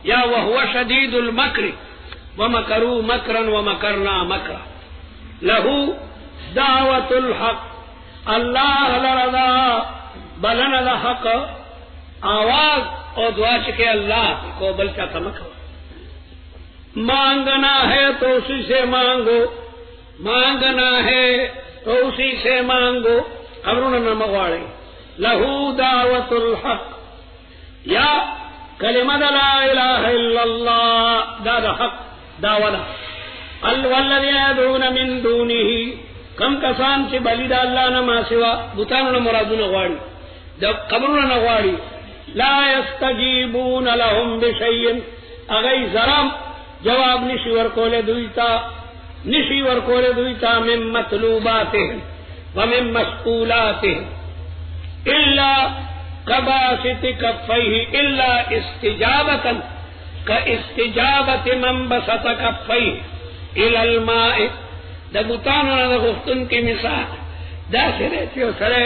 یا وهو شدید المکر ومکروا مکرا ومکرنا مکرا. لہو دعوت الحق اللہ لرضا بلن دا حق آواز اور دعا چکے اللہ کو بلکہ تمکو. مانگنا ہے تو اسی سے مانگو، مانگنا ہے تو اسی سے مانگو خبرون نمغوارے. لہو دعوت الحق یا کلمہ لا الہ الا اللہ دا حق دعوت والذین یدعون من دونہ کم کسان چی بلی دا اللہ نما سوا بتانو مرادون غواری دا قبرون نغواری لا یستجیبون لهم بشیئن اگئی ذرم جواب نشی ورکولے دویتا من مطلوباتهم ومن مسئولاتهم الا کباسط کفیہ الا استجابتا کاستجابت من بسط کفیہ الى الماء. دا بطانو نا دا گفتن کی مثال دا سرے تیو سرے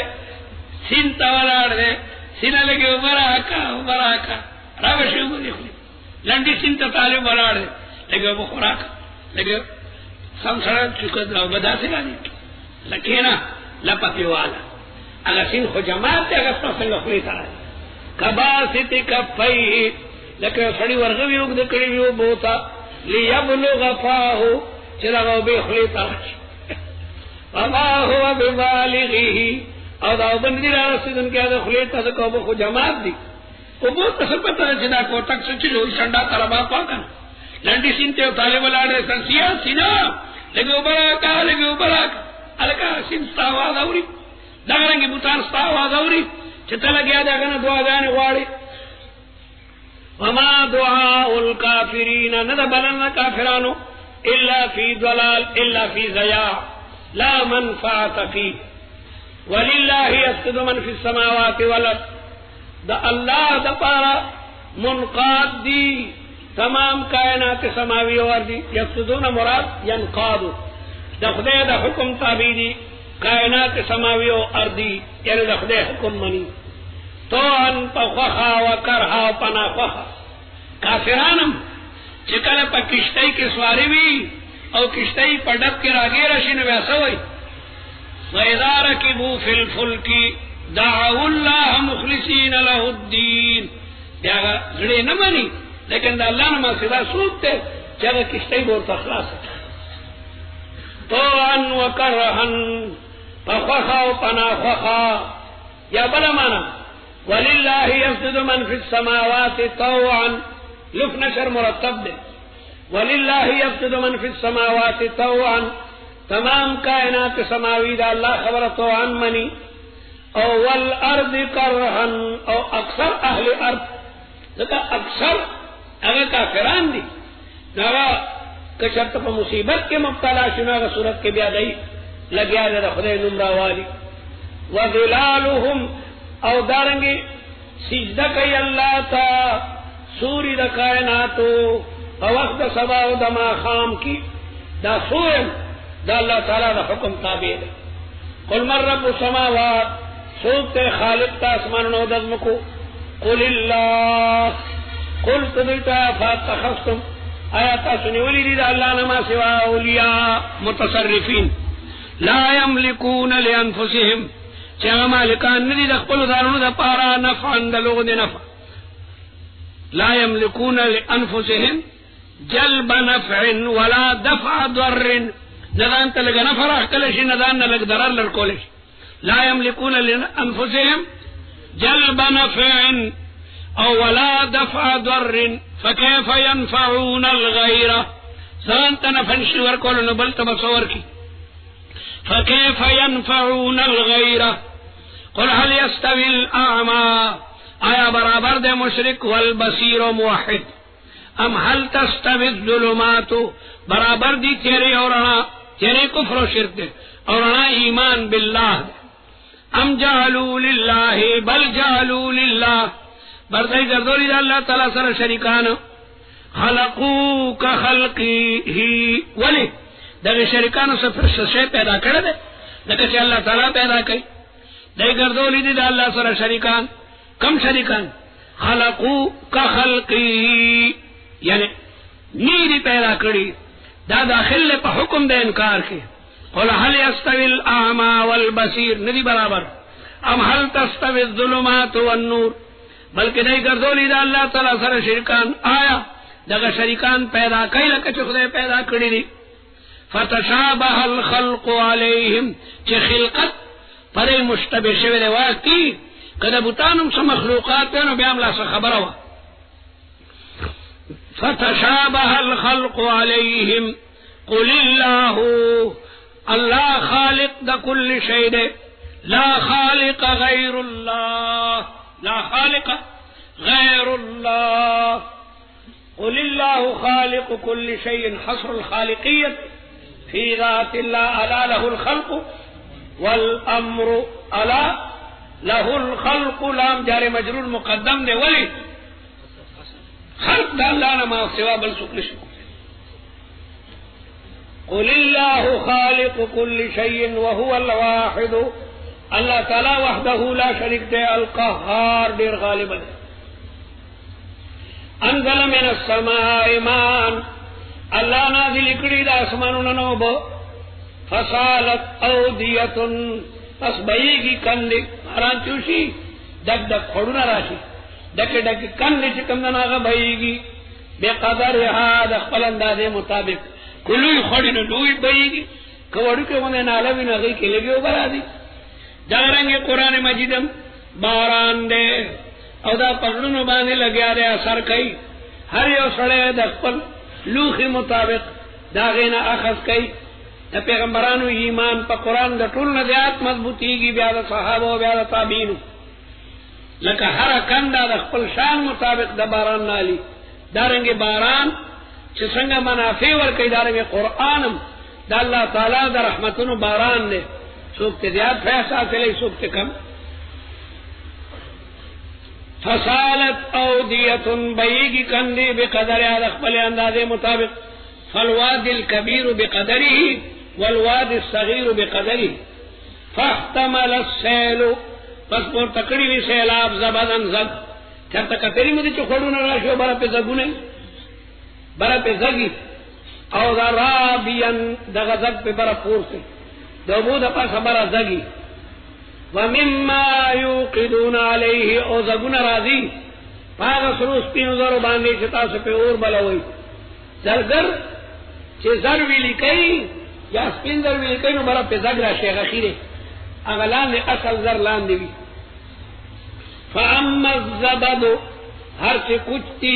سین تولار دے سینہ لگے براکا روشی ابو دیکھلی لنڈی سین تا طالب بلار دے لگے ابو خوراکا لگے سم سرے چکت رو بدا سلا دی لکینا لپتی والا اگر سین خو جماعت دے اگر پسنگ اخلی سرے کباسط کفیہ لکے سڑی ورغوی اگ دکڑی ویو بوتا لیبلغ فاہو چرا بے خلی تاش وما هو ببالغه او دا بندی را رسیدن کیا دا خلی تا دا کو جماعت دی وہ بہت تصل پتا ہے جدا کو تک سچی جو شنڈا طلبا پاکن لنڈی سنتے ہو طالب لاڑے سنسیا سینا لگے اوبرا کا الکا سنستا آواز اوری دغرنگی بوتان ستا آواز اوری چتا لگیا دا گنا دعا گانے غواڑی وما دعاء الكافرین ندى بلن کافرانو الا فی ضلال الا فی ضیاع لا منفعت فی وللہ یسجد من فی السماوات والارض دا اللہ دا پارا منقاد دی تمام کائنات سماوی و ارضی یسجدون مراد ینقادو دا خدای دا حکم تابی دی کائنات سماوی و ارضی یعنی دا خدای حکم منی تو ان پا خوخا و کرہا و پنا خوخا کافرانم چکل پا کشتی کی سواری بھی او کشتی پا ڈب کی راگی رشن ویسا ہوئی وَإِذَا رَكِبُوا فِي الْفُلْكِ دَعَوُا اللَّهَ مُخْلِصِينَ لَهُ الدِّينَ دیاغا زڑے نہ مانی لیکن دا اللہ نما صدا سوکتے چاگا کشتی بورتا خلاص طوعاً وَكَرْهًا پخوخا و پنا خوخا یا بلا مانا وَلِلَّهِ يَسْجُدُ مَنْ فِي السَّمَاوَاتِ طَوْعًا لف نشر مرتب دے وَلِلَّهِ يَسْجُدُ مَنْ فِي السَّمَاوَاتِ طَوْعًا تمام کائنات سماوی دا اللہ خبر طوعاً منی او والارض کرہن او اکثر اہل ارض لکہ اکثر اگر کافران دی نارا کچھرت پا مصیبت کے مبتلا شنا اگر صورت کے بیادئی لگیا دا خدای نمرہ والی وظلالهم او دارنگی سجدہ کئی اللہ تا سوری دا کائناتو وقت سبا و دما خام کی دا سورم دا اللہ تعالیٰ دا حکم تابع دا قل من رب السماوات سوکتے خالق تا اسمان و دزمکو قل اللہ قل تدلتا فاتخستم آیاتا سنولی دی دا اللہ نما سوا اولیاء متصرفین لا یملکون لانفسهم چاہ مالکان ندی دا قل دارون دا پارا نفعا دا لوگ دی نفع لا یملکون لانفسهم جلب نفع ولا دفع ضر ندان تلگ نفر احکلشی ندان نلگ درر لرکولش لا یملکون لانفسهم جلب نفع او ولا دفع ضر فکیف ینفعون الغیر زانت نفنشی ورکول نبلت بصور کی فکیف ینفعون الغیر قل هل يستوي الاعمى آیا برابر دے مشرک والبصیر و موحد ام هل تستوي الظلمات برابر دی تیرے اور تیرے کفر و شرک دے اور ایمان باللہ ام جعلوا للہ بل جعلوا للہ بردائی گردولی دا اللہ تعالیٰ سر شریکان خلقو کا خلقی ہی ولی دا شریکانو سے پھر شے پیدا کردے لیکن سے اللہ تعالیٰ پیدا کئی دائی گردولی دی دا اللہ سر شریکان کم شریکان خلقو کا خلقی یعنی نیری پیدا کری دا داخل پا حکم دے انکار کے قل هل يستوي الاعمى والبصير ندی برابر ام هل تستوي الظلمات والنور بلکہ نہیں گردولی دا اللہ تعالی سر شرکان آیا دغا شریکان پیدا کئی لکہ چخدے پیدا کری دی فتشابہ الخلق علیہم چی خلقت پر مشتبہ شوی روایت کی کدا بتانم سا مخلوقات پینو بیاملا سا خبر ہوا فتشابہ الخلق علیہم قل اللہ خالق دا کل شید لا خالق غیر اللہ لا خالق غیر اللہ قل اللہ خالق کل شیء حصر الخالقیت فی ذات اللہ الا له الخلق والامر الا له الخلق لام جار مجرور مقدم دے ولی خلق دا اللہ نما سوا بل سکلش قل اللہ خالق کل شیء وهو الواحد اللہ تعالی وحدہ لا شریک دے القہار دیر غالب ہے انزل من السماء ماء اللہ نازل کری دا اسمانون نوب فصالت اودیت پس بئی کی کندی حران چوشی دک دک کھڑونا راشی دک دک کندی چکم دناغ بئی گی بے قدر ہاد اخبر اندازے مطابق کلوی خوڑی نلوی بئی گی کوڑو کے ہونے نالوی نغی کے لگے اوبر آدی دارنگی قرآن مجیدم باران دے او دا پکڑنو باندے لگیا دے اثر کئی ہر یو سڑے دخپل لوخی مطابق داغینا اخذ کئی دا پیغمبرانو ایمان پا قرآن دا طول ندیات مضبوطی گی بیا دا صحابہ و بیا دا تابینو لکہ ہر کندا دا خپل شان مطابق دا باران نالی دارنگی باران چھ سنگا منافع ورکی دارنگی قرآنم دا اللہ تعالی دا رحمتنو باران نے سوکتے دیات فیصا سلی سوکتے کم فصالت اودیتن بیگی کندی بقدر اخبل انداز مطابق فالواد الكبیر بقدره والواد الصغیر بقدره فاحتمل السیل پس پور تکڑی وی سیلاب زبدن زد چرتا کتری مدی چو کھڑو نراشو برا پہ زگو نہیں برا پہ زگی او دا رابین دا غزب پہ برا پور سے دو دا پاس برا زگی ومما یوقدون علیہ او زگون راضی پاگا سروس پینو زرو باندی چتا سے پہ اور بلوئی زرگر چه زر ویلی کئی یا سپین زر ویلی کئی نو برا پہ زگ را شیخ خیرے اغلان دے اصل زر لان دیوی فاما الزبد ہر سے کچھ تی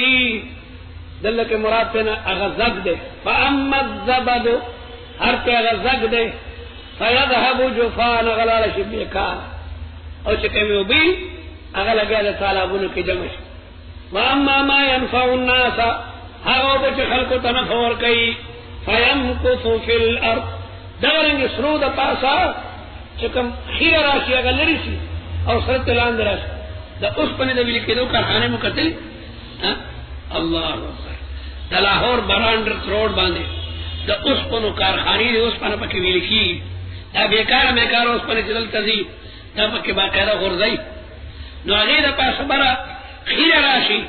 دل کے مراد پہ نا اغزگ دے فاما الزبد ہر پہ اغزگ دے فیدہب جفان اغلالش بیکار او چکے میں بھی اغل گیا دے تالابونو کی جمش واما ما ينفع الناس ہاو بچ خلقو تنفور کئی فیمکث فی الارض دورنگ سرود پاسا چکم خیر راشی اگر لرسی اور سرط لاند راشی دا اس پنے دا بلی کدو کارخانے مکتل اللہ اکبر دا لاہور برانڈر روڈ باندے دا اس پنو کارخانی دے اس پنے پکی بلی کی دا بیکار میکار اس پنے چدل تزید دا پکی باقیدہ غرزائی نو آگے دا پاس برا خیر راشی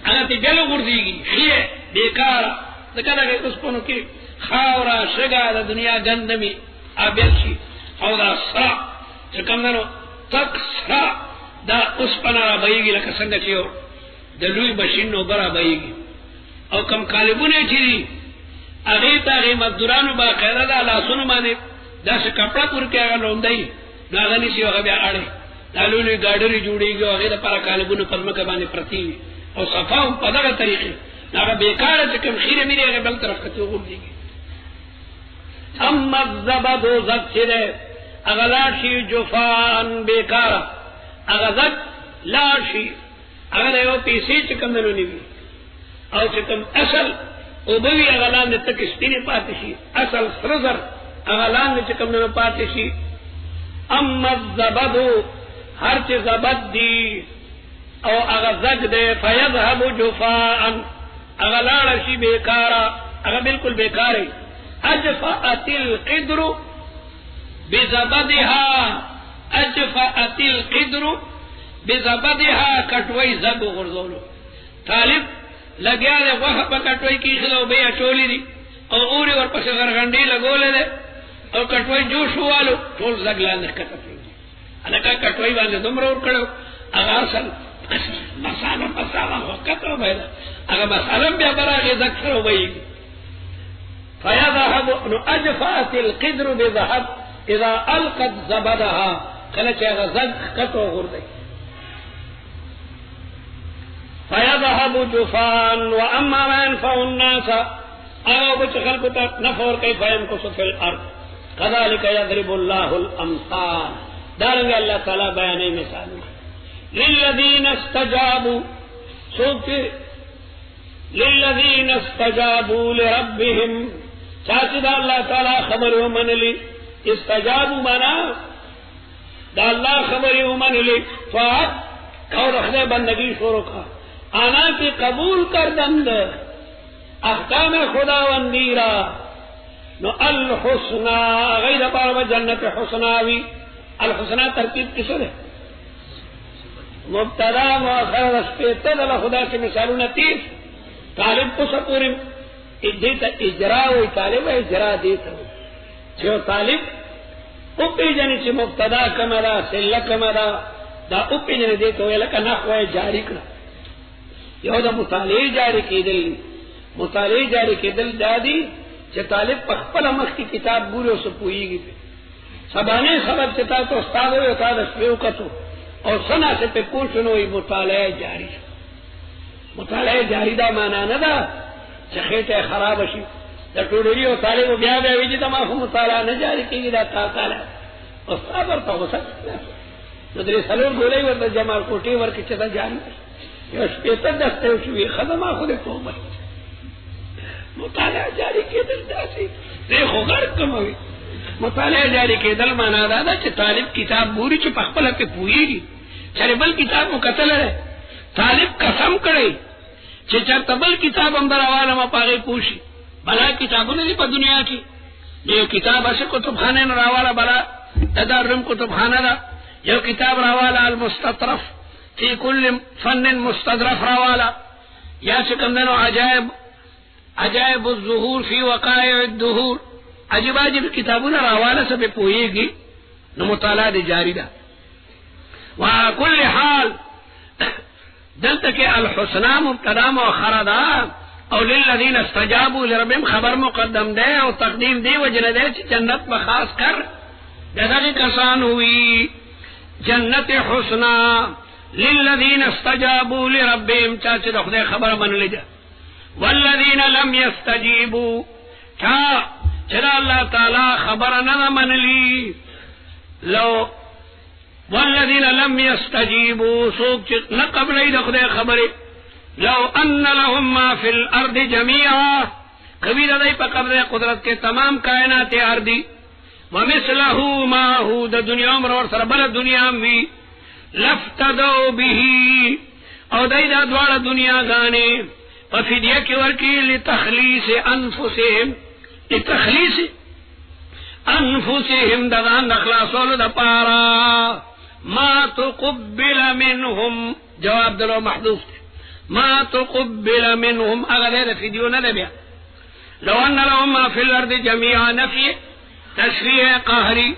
اگر تی جلو غرزی گی خیر بیکار دکا دا اس پنو کی خاورا شگا دا دنیا گندمی آبیل شی او دا سرا چکم دنو تک سرا دا اس پنا را بایگی لکا سنگا چیو دا لوی بشنو برا بایگی او کم کالبونے چیزی اغیتا اغی مزدورانو با قیدہ دا لاسونو مانے دا سے کپڑا پور کے اگر روندائی ناغنی سی وغا بیا آڑے دا لوی گاڑری جوڑی گی اغیتا پارا کالبونو پزمکا بانے پرتیوی او صفاهم پدغا طریقے ناغا بیکارا چکم خیر میرے اگر بل طرف کتو غور دیگی اما الزبد زد چرے اغلاشی جفان بیکارا اغزد لاشی اگر ایو پیسی چکم دنو نیوی او چکم اصل او بوی اغلان نے تک استینی پاتشی اصل سرزر اغلان نے چکم دنو پاتشی اما الزبد ہر چی زبد دی او اغزد دے فیذهب جفان اغلاشی بیکارا اگر بالکل بیکاری اجفأت القدر بزبدها اجفأت القدر بزبدها کٹوئی زب غرزولو طالب لگیا دے وحب کٹوئی کی خلو بیا چولی دی او اوری ورپس غرغنڈی لگو لے دے او کٹوئی جوشو والو ٹول زگ لاندے کٹوئی انکا کٹوئی باندے دمرا اور کڑو اگا اصل مسالہ وقتو بیدا اگا مسالہ بیا برا غی زگ سرو بئی فيذهب اجفأت القدر بذهب اذا القت زبدها کلچ غزق کتو غردی فيذهب جفان واما ما ينفع الناس او بچ خلق نفور كيف يمكث في الارض كذلك يضرب الله الامثال دارنگ اللہ تعالی بیان مثال للذین استجابوا سوچ للذین استجابوا لربهم چاچی دا اللہ تعالی خبر من لی استجابوا منا دا اللہ خبر من لی فاعت اور اخذ بندگی شروع کا آنا کی قبول کر دند احکام خداوندی را نو الحسنى غیر بار جنت حسناوی الحسنى ترتیب کس ہے مبتدا مؤخر رسپیتا دل خدا کی مثالوں تیس طالب کو سپورم دیتا اجرا ہوئی طالب اجرا دیتا ہوئی چھو طالب اپی جنی چھ مبتدا کمدا سلہ کمدا دا اپی جنی دیتا ہوئی لکا نحوہ جاری کرا یہو دا مطالعی جاری کی دل مطالعی جاری کی دل دادی چھ طالب پخپل مخ کی کتاب بورے سے پوئی گی پہ سبانے سبب چتا تو استاد ہوئے استاد اسپیو کتو اور سنا سے پہ پوچھنو ہی مطالعہ جاری مطالعہ جاری دا مانا ندا خیٹه خراب شي د ټولوري او طالب بیا بیا ویجی ته ما خو مطالعه نه جاری کیږي دا تعالی او صبر ته وسه نو درې سلور ګولې ورته جمال کوټي ورکه چې دا جان یو شپته دسته شوې خدمه خو دې کومه مطالعه جاری کېدل داسې زه خو غرق کوموي مطالعه جاری کېدل معنا دا ده چې طالب کتاب ګوري چې په خپل کې پوهیږي چې بل کتاب مو کتل لري طالب قسم کړي چې چرته بل کتاب هم دراواله ما پاغه پوښي بلا کتابونه دي په دنیا کې یو کتاب اسه کتابخانه نه راواله بلا تدارم کتابخانه دا یو کتاب راواله المستطرف فی کل فن مستدرف راواله یا څنګه عجائب الظهور فی وقائع الدهور عجیب عجیب کتابونه راواله سبه پوهیږي نو مطالعه دي جاری ده وکل حال دلته کې الحسنى مبتدا مؤخر ده او للذین استجابوا لربهم خبر مقدم ده او تقدیم دی وجنه ده چې جنت په خاص کر دغه کسان ہوئی جنت حسنى للذین استجابوا لربهم چا چې خدای خبر منلې ده والذین لم يستجيبوا چا چې الله تعالی خبر نه منلی لو والذین لم يستجيبوا سوق نه قبلې د خدای خبره لو ان لهم ما في الارض جميعا کبھی دای په قبضه قدرت کې تمام کائنات ارضی ومثله ما هو د دنیا عمر اور سره بل دنیا می لفتدوا به او دای دا دواړه دنیا غانه په فدیه کې ورکی لتخلیص انفسهم دغان اخلاصول د پارا ما تقبل منهم جواب دلو محذوف ما تقبل منهم اغلى فيديو ندبيا لو ان لهم ما في الارض جميعا نفي تشریح قهری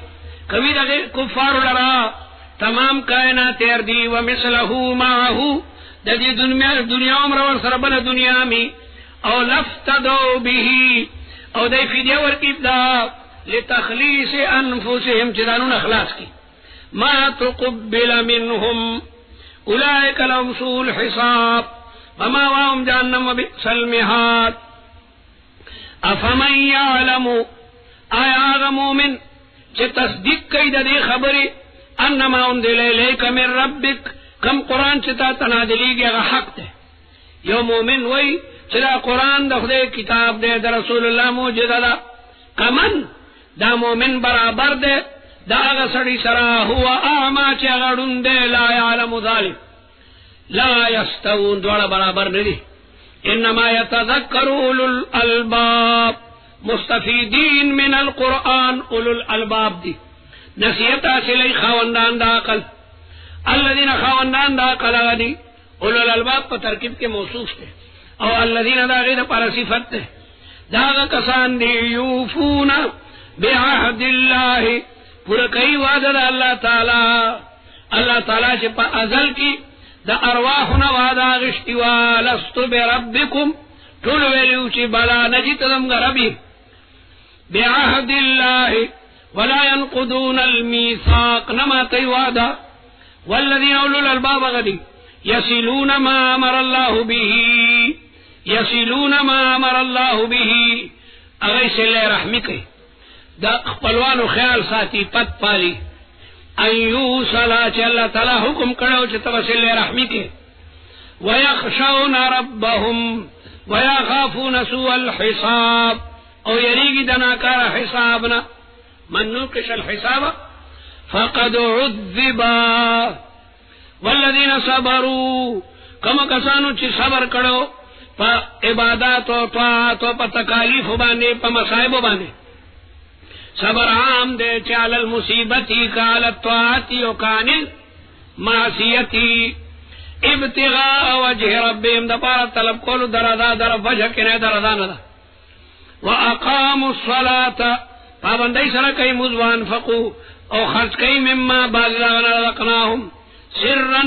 کبھی دغه کفار لرا تمام کائنات اردی ومثله معه د دې دنیا عمر ور سره بل دنیا می او لفتدوا به او دای فدیه ورکی دا لتخلیص انفسهم جدانون اخلاص کی ما تقبل منهم اولئک لهم سوء الحساب وما واهم جهنم وبئس المهاد افمن يعلم آیا آغا مومن چه تصدیق کئی دا دی خبری انما انزل الیک من ربک کم قرآن چه تا تنادلی گی اغا حق دے یو مومن وی چرا قرآن دا خدای کتاب دے دا رسول اللہ موجد دا کمن دا مومن برابر دے دا اغا سڑی سرا ہوا اعما چه اغڑن دے لا یعلم ذالک لا یستوون دوڑا برابر ندی انما یتذکر اولو الالباب مستفیدین من القرآن اولو الالباب دی نصیحت حاصلی خواندان دا عقل الذین خواندان دا عقل آدی اولو الالباب پا ترکیب کے موصوف تے او الذین دا غیر پارا صفت تے داغا کسان دی یوفون بعہد اللہ پورا کئی وعدہ دا اللہ تعالی چھ پا ازل کی دا ارواحنا وعدہ غشتوا لست بربکم طول ویلیو چی بلا نجی تدم گا ربی بعهد الله ولا ينقضون الميثاق نما تيوادا والذين اولو الالباب غدي يصلون ما امر الله به اغیس اللہ رحمک دا خپلوانو خیال ساتي پت پالی ایو صلا چ اللہ تعالی حکم کړو چې توسل رحمک ويخشون ربهم ويخافون سوء الحساب او یریگی دناکار حسابنا من نوکش الحساب فقد عذبا والذین صبروا کما کسانو چی صبر کرو پا عبادات و طاعت و پا تکالیف بانے پا مصائب بانے صبر عام دے چال المصیبتی کال الطاعتی و کانل معصیتی ابتغاء وجه ربهم دا پارا طلب کولو دردا در وجہ کنے دردا ندا وَأَقَامُوا الصَّلَاةَ پابندی سره کئی مزوان فقو او خرچ کئی مما بازداغنا رقناهم سرا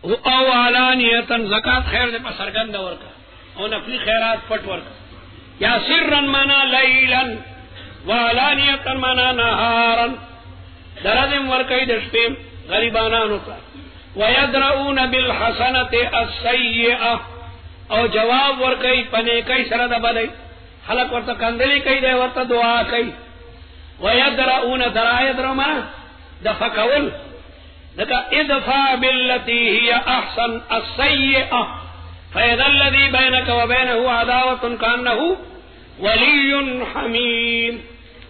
او علانیتا زکاة خیر دے پا سرگند ورکا او نفلی خیرات پٹ ورکا یا سرا مانا لیلا وعلانیتا مانا نهارا دردم ورکی دشپیم غریبانانو کا ویدرؤون بالحسنة السیئة او جواب ور کئی پنے کئی سرد بدئی خلق ورطا کندلی کئی دے ورطا دعا کئی ویدرؤون درائد رمان دفکول لکا ادفع باللتی ہی احسن السیئہ فیذا الذی بینک و بینہو عداوت کانہو ولی حمیم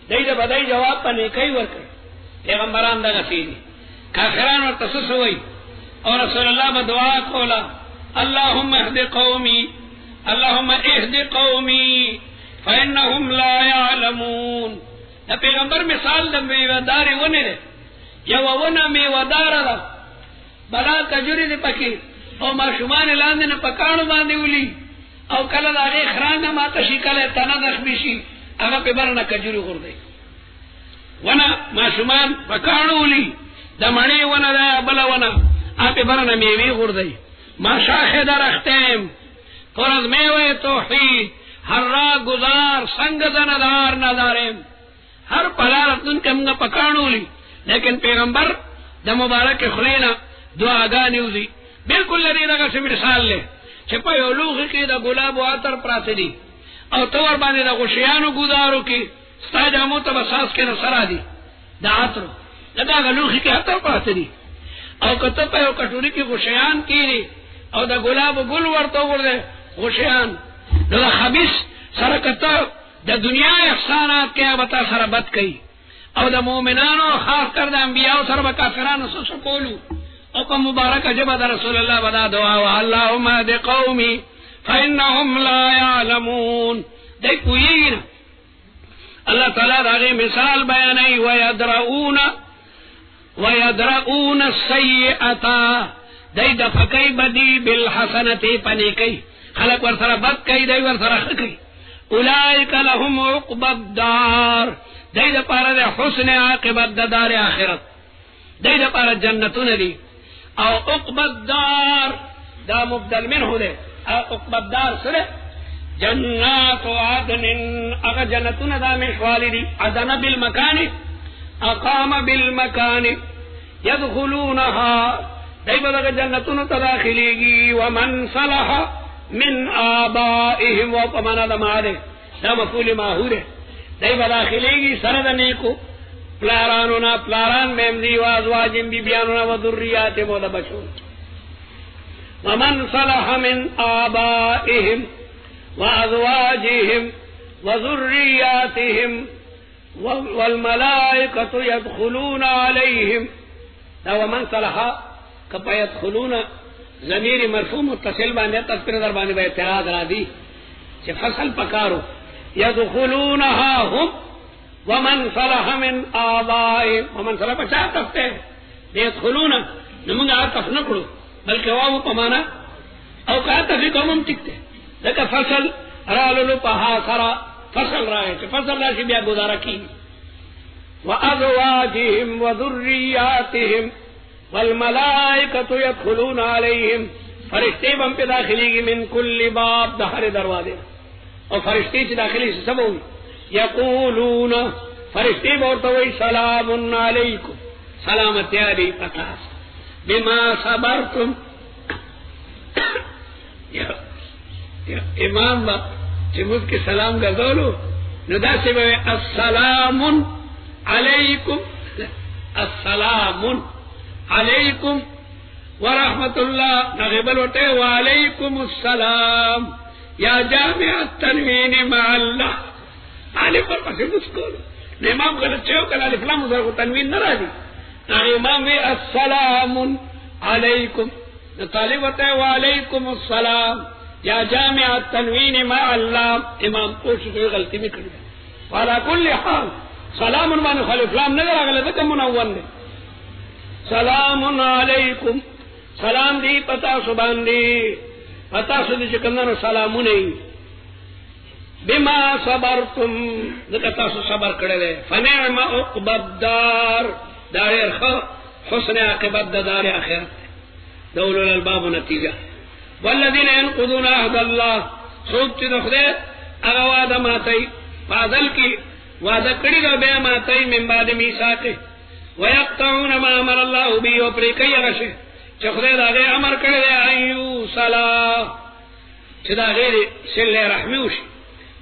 دی دا بدئی جواب پنے کئی ور کئی پیغمبران دا غسیدی کافران ورطا سسوئی اور رسول اللہ بدعا کولا اللہم اہد قومی اللہم اہد قومی فإنہم لا یعلمون دا پیغمبر مثال دا میواداری ونی دے یو ونا میوادار دا بلا کجوری دی پکی او ما شمان لاندے نا پکانو باندے ولی او کلا دا غی خرانگا ما تشی کلا تانا دخبیشی اگا پی برنا کجوری غردے ونا ما شمان پکانو ولی دا منی ونا دا بلا ونا آپ برنا میوی غردے ما شاخ درختیم پر از میوے توحید ہر راہ گزار سنگ زندار نداریم ہر پلارتن کے منگا پکانو لی لیکن پیغمبر دا مبارک خلینا دعا گانیو دی بالکل لری دا سے مرسال لے چھپا یولوغی کی دا گلاب و عطر پراتے دی او تور باندے دا غشیانو گزارو کی ستا جامو تا بساس کے نصرا دی دا عطرو دا غلوغی کی عطر پراتے دی او کتپا یو کٹوری کی غشیان کی دی او دا گلاب و گل ورطو وردے غشیان دا خبیث سرکتا دا دنیا احسانات کیا بتا سر بد کئی او دا مومنانو خاص کر دا انبیاء سر بکافرانو سسکولو او کا مبارک جبہ دا رسول اللہ بدا دعا اللہم اہد قومی فإنہم لا یعلمون دیکھ پوئی نا اللہ تعالیٰ دا غی مثال بیانی ویدرؤون السیئتا دی دفقی بدی بالحسنتی پنی کئی خلق ور سر بد کئی دی ور سر خکی اولئک لهم عقب الدار دی دا پارا دی حسن عاقبت دا دار آخرت دی دا پارا جنتون دی او عقب الدار دا مبدل منہ دے عقب الدار سر جنات عدن اگا جنتون دا مشوالی دی عدن بالمکان اقام بالمکان یدخلونها دی بدگا جنتون تداخلی گی ومن صلح من آبائهم و پمانا دا مادے دا مفعول ماہور ہے دی بداخلی گی سرد نیکو پلارانونا پلاران میمزی و ازواجم بی بیانونا و ذریات مودا بچون ومن صلح من آبائهم و ازواجهم و ذریاتهم والملائکة يدخلون علیہم دا ومن صلحا کپا يدخلون ضمیر مرفوع متصل باندے تذکر در باندے با اعتراض را دی چھ فصل پکارو يدخلونها هم ومن صلح من آبائهم ومن صلح پچا تفتے يدخلون نمونگا آتف نکڑو بلکہ واو پمانا او کا آتفی کمم ٹکتے لیکن فصل رالولو پہا سرا فصل رائے چھ فصل راشی بیا گزارا کی وَأَزْوَاجِهِمْ وَذُرِّيَّاتِهِمْ وَالْمَلَائِكَةُ يَدْخُلُونَ عَلَيْهِمْ فرشتے بم پہ داخلی گی من کل باب دہر دروازے اور فرشتے سے داخلی سے سب ہوئی یقولون فرشتے بورتوئی سلام علیکم سلامتی علی پتاس بما صبرتم امام با چمود کے سلام گردولو ندا سے بے السلام علیکم السلام علیکم ورحمت اللہ نغبل وٹے وعلیکم السلام یا جامع التنوین مع اللہ علی پر پسے مسکولو امام غلط چھو کل علی فلام ادھر کو تنوین نہ راجی امام وی السلام علیکم طالب وٹے وعلیکم السلام یا جامع التنوین مع اللہ امام کوشش غلطی میں کر والا کل حال سلام من خلف لام نظر اگلے تک منون دے سلام علیکم سلام دی پتا سبان دی پتا سدی چکندر سلام نہیں بما صبرتم ذکر صبر کرے دے فنعم عقب الدار دار حسن عاقبت دار آخرت دول الالباب نتیجہ والذین ينقضون عهد اللہ سوچ دخدے اغواد ماتئی فاضل کی وعدہ کڑی گا بے ماتئی من بعد میثاقہ ویقطعون ما امر اللہ بھی وپری کئی اغشے چخدے داغے امر کردے ایو صلاح چدا غیر صلہ رحمی وشي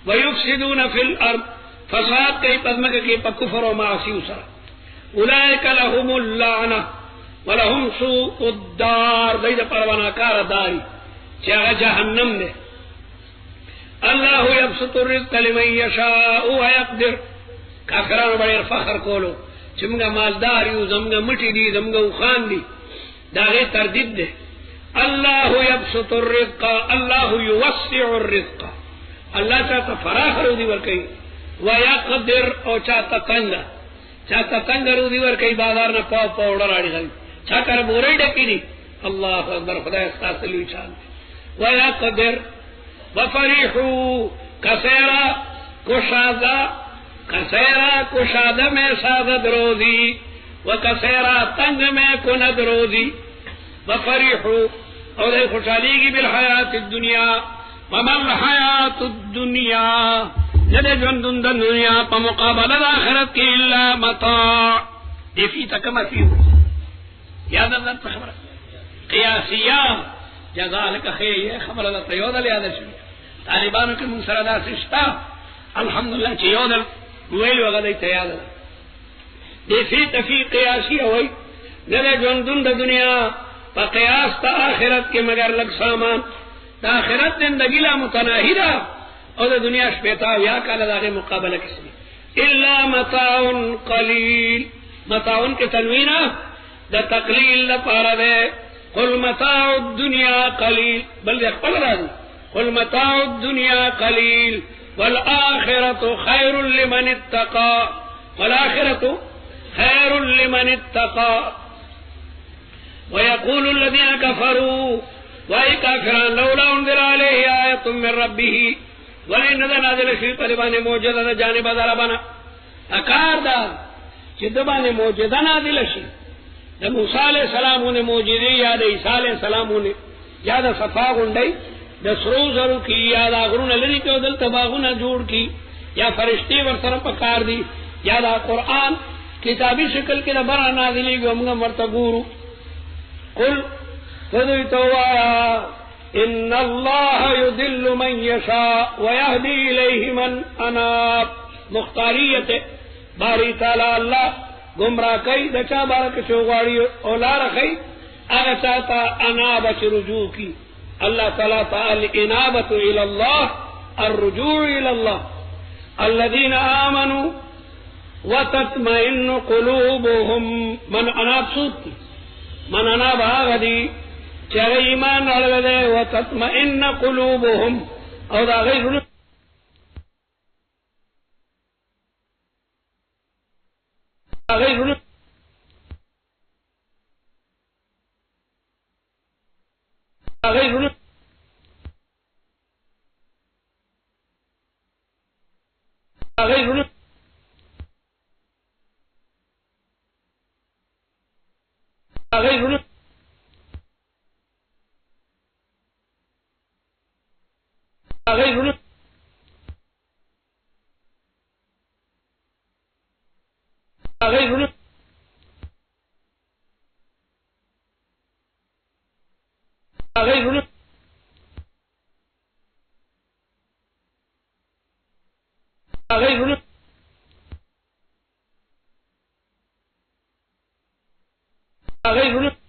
ويفسدون في الارض فساد کئی پدمک کی پا کفر و معاصی اسرا اولئک لهم اللعنہ ولهم سوء الدار دید پرواناکار داری چاگا جہنم دے اللہ یبسط الرزق لمن یشاء ویقدر کافران بڑے فخر کولو چمگا مالداریو زمگا مٹی دی زمگا اخان دی داغی تردید دے اللہ یبسط الرزق اللہ یوسع الرزق اللہ چاہتا فراخ رو دی ورکی ویقدر او چاہتا تنگ رو دی ورکی بازار نا پاو پاوڑا راڑی گئی چاہتا بورائی ڈکی دی اللہ اکبر خدا استاسلوی چاہتا ویقدر وفریحو کسیرا کشادہ میں سادت روزی وکسیرا تنگ میں کند روزی وفریحو اور دے خوشحالی کی بالحیات الدنیا وما الحیات الدنیا جدے جوندن دنیا پا مقابلہ آخرت کی اللہ مطاع دیفی تکمہ فیو یاد اللہ خبر قیاسیہ جزالک خیر یہ خبر اللہ تیودل یاد شوی طالبانو کی منصردہ سشتا الحمدللہ چی یودل ویل وغدی تیاد دیفی تفی قیاسی ہوئی جدے جوندن دنیا پا قیاس تا آخرت کے مگر لگ سامان دا آخرت زندگی لا متناہی دا اور دا دنیا شپیتا یا کالا دا مقابلہ کسی اللہ متاع قلیل متاع کے تنوینہ دا تقلیل دا پارا دے قل متاع الدنیا قلیل بل دے اقبل را دی قل متاع الدنیا قلیل والآخرت خیر لمن اتقا والآخرت خیر لمن اتقا ويقول الذين كفروا وَأَيْ كَافِرَانْ لَوْلَا أُنْزِلَ عَلَيْهِ آيَةٌ مِّن رَبِّهِ وَلَئِنْ نَازَلَ شَيْءٌ فَلِبَانِ مُوجِزَةً جانب ضربنا اکار دا چدبان موجزہ نازل شي دا موسیٰ علیہ السلام نے موجزی یا دا عیسیٰ علیہ السلام نے یا دا صفا گنڈی دا سرو زرو کی یا دا غرون لنی کے دل تباغون جوڑ کی یا فرشتی ورسر پکار دی یا دا قرآن کتابی شکل کے دا برا نازلی گو امگا مرتگورو قل فدویتوا ان اللہ یدل من یشاء ویہدی الیہ من اناب مختاریت باری تعالی اللہ گمراہ کئی دچا بارک چوغاڑی اولا رکھئی اگر چاہتا انابت رجوع کی اللہ تعالی تعالی انابت الاللہ الرجوع الاللہ الذین آمنوا وتطمئن قلوبهم من اناب سود کی من اناب آغدی چاہے ایمان علوے وتطمئن قلوبهم او دا غیر غیر غیر غیر غیر غیر غیر غیر غیر غیر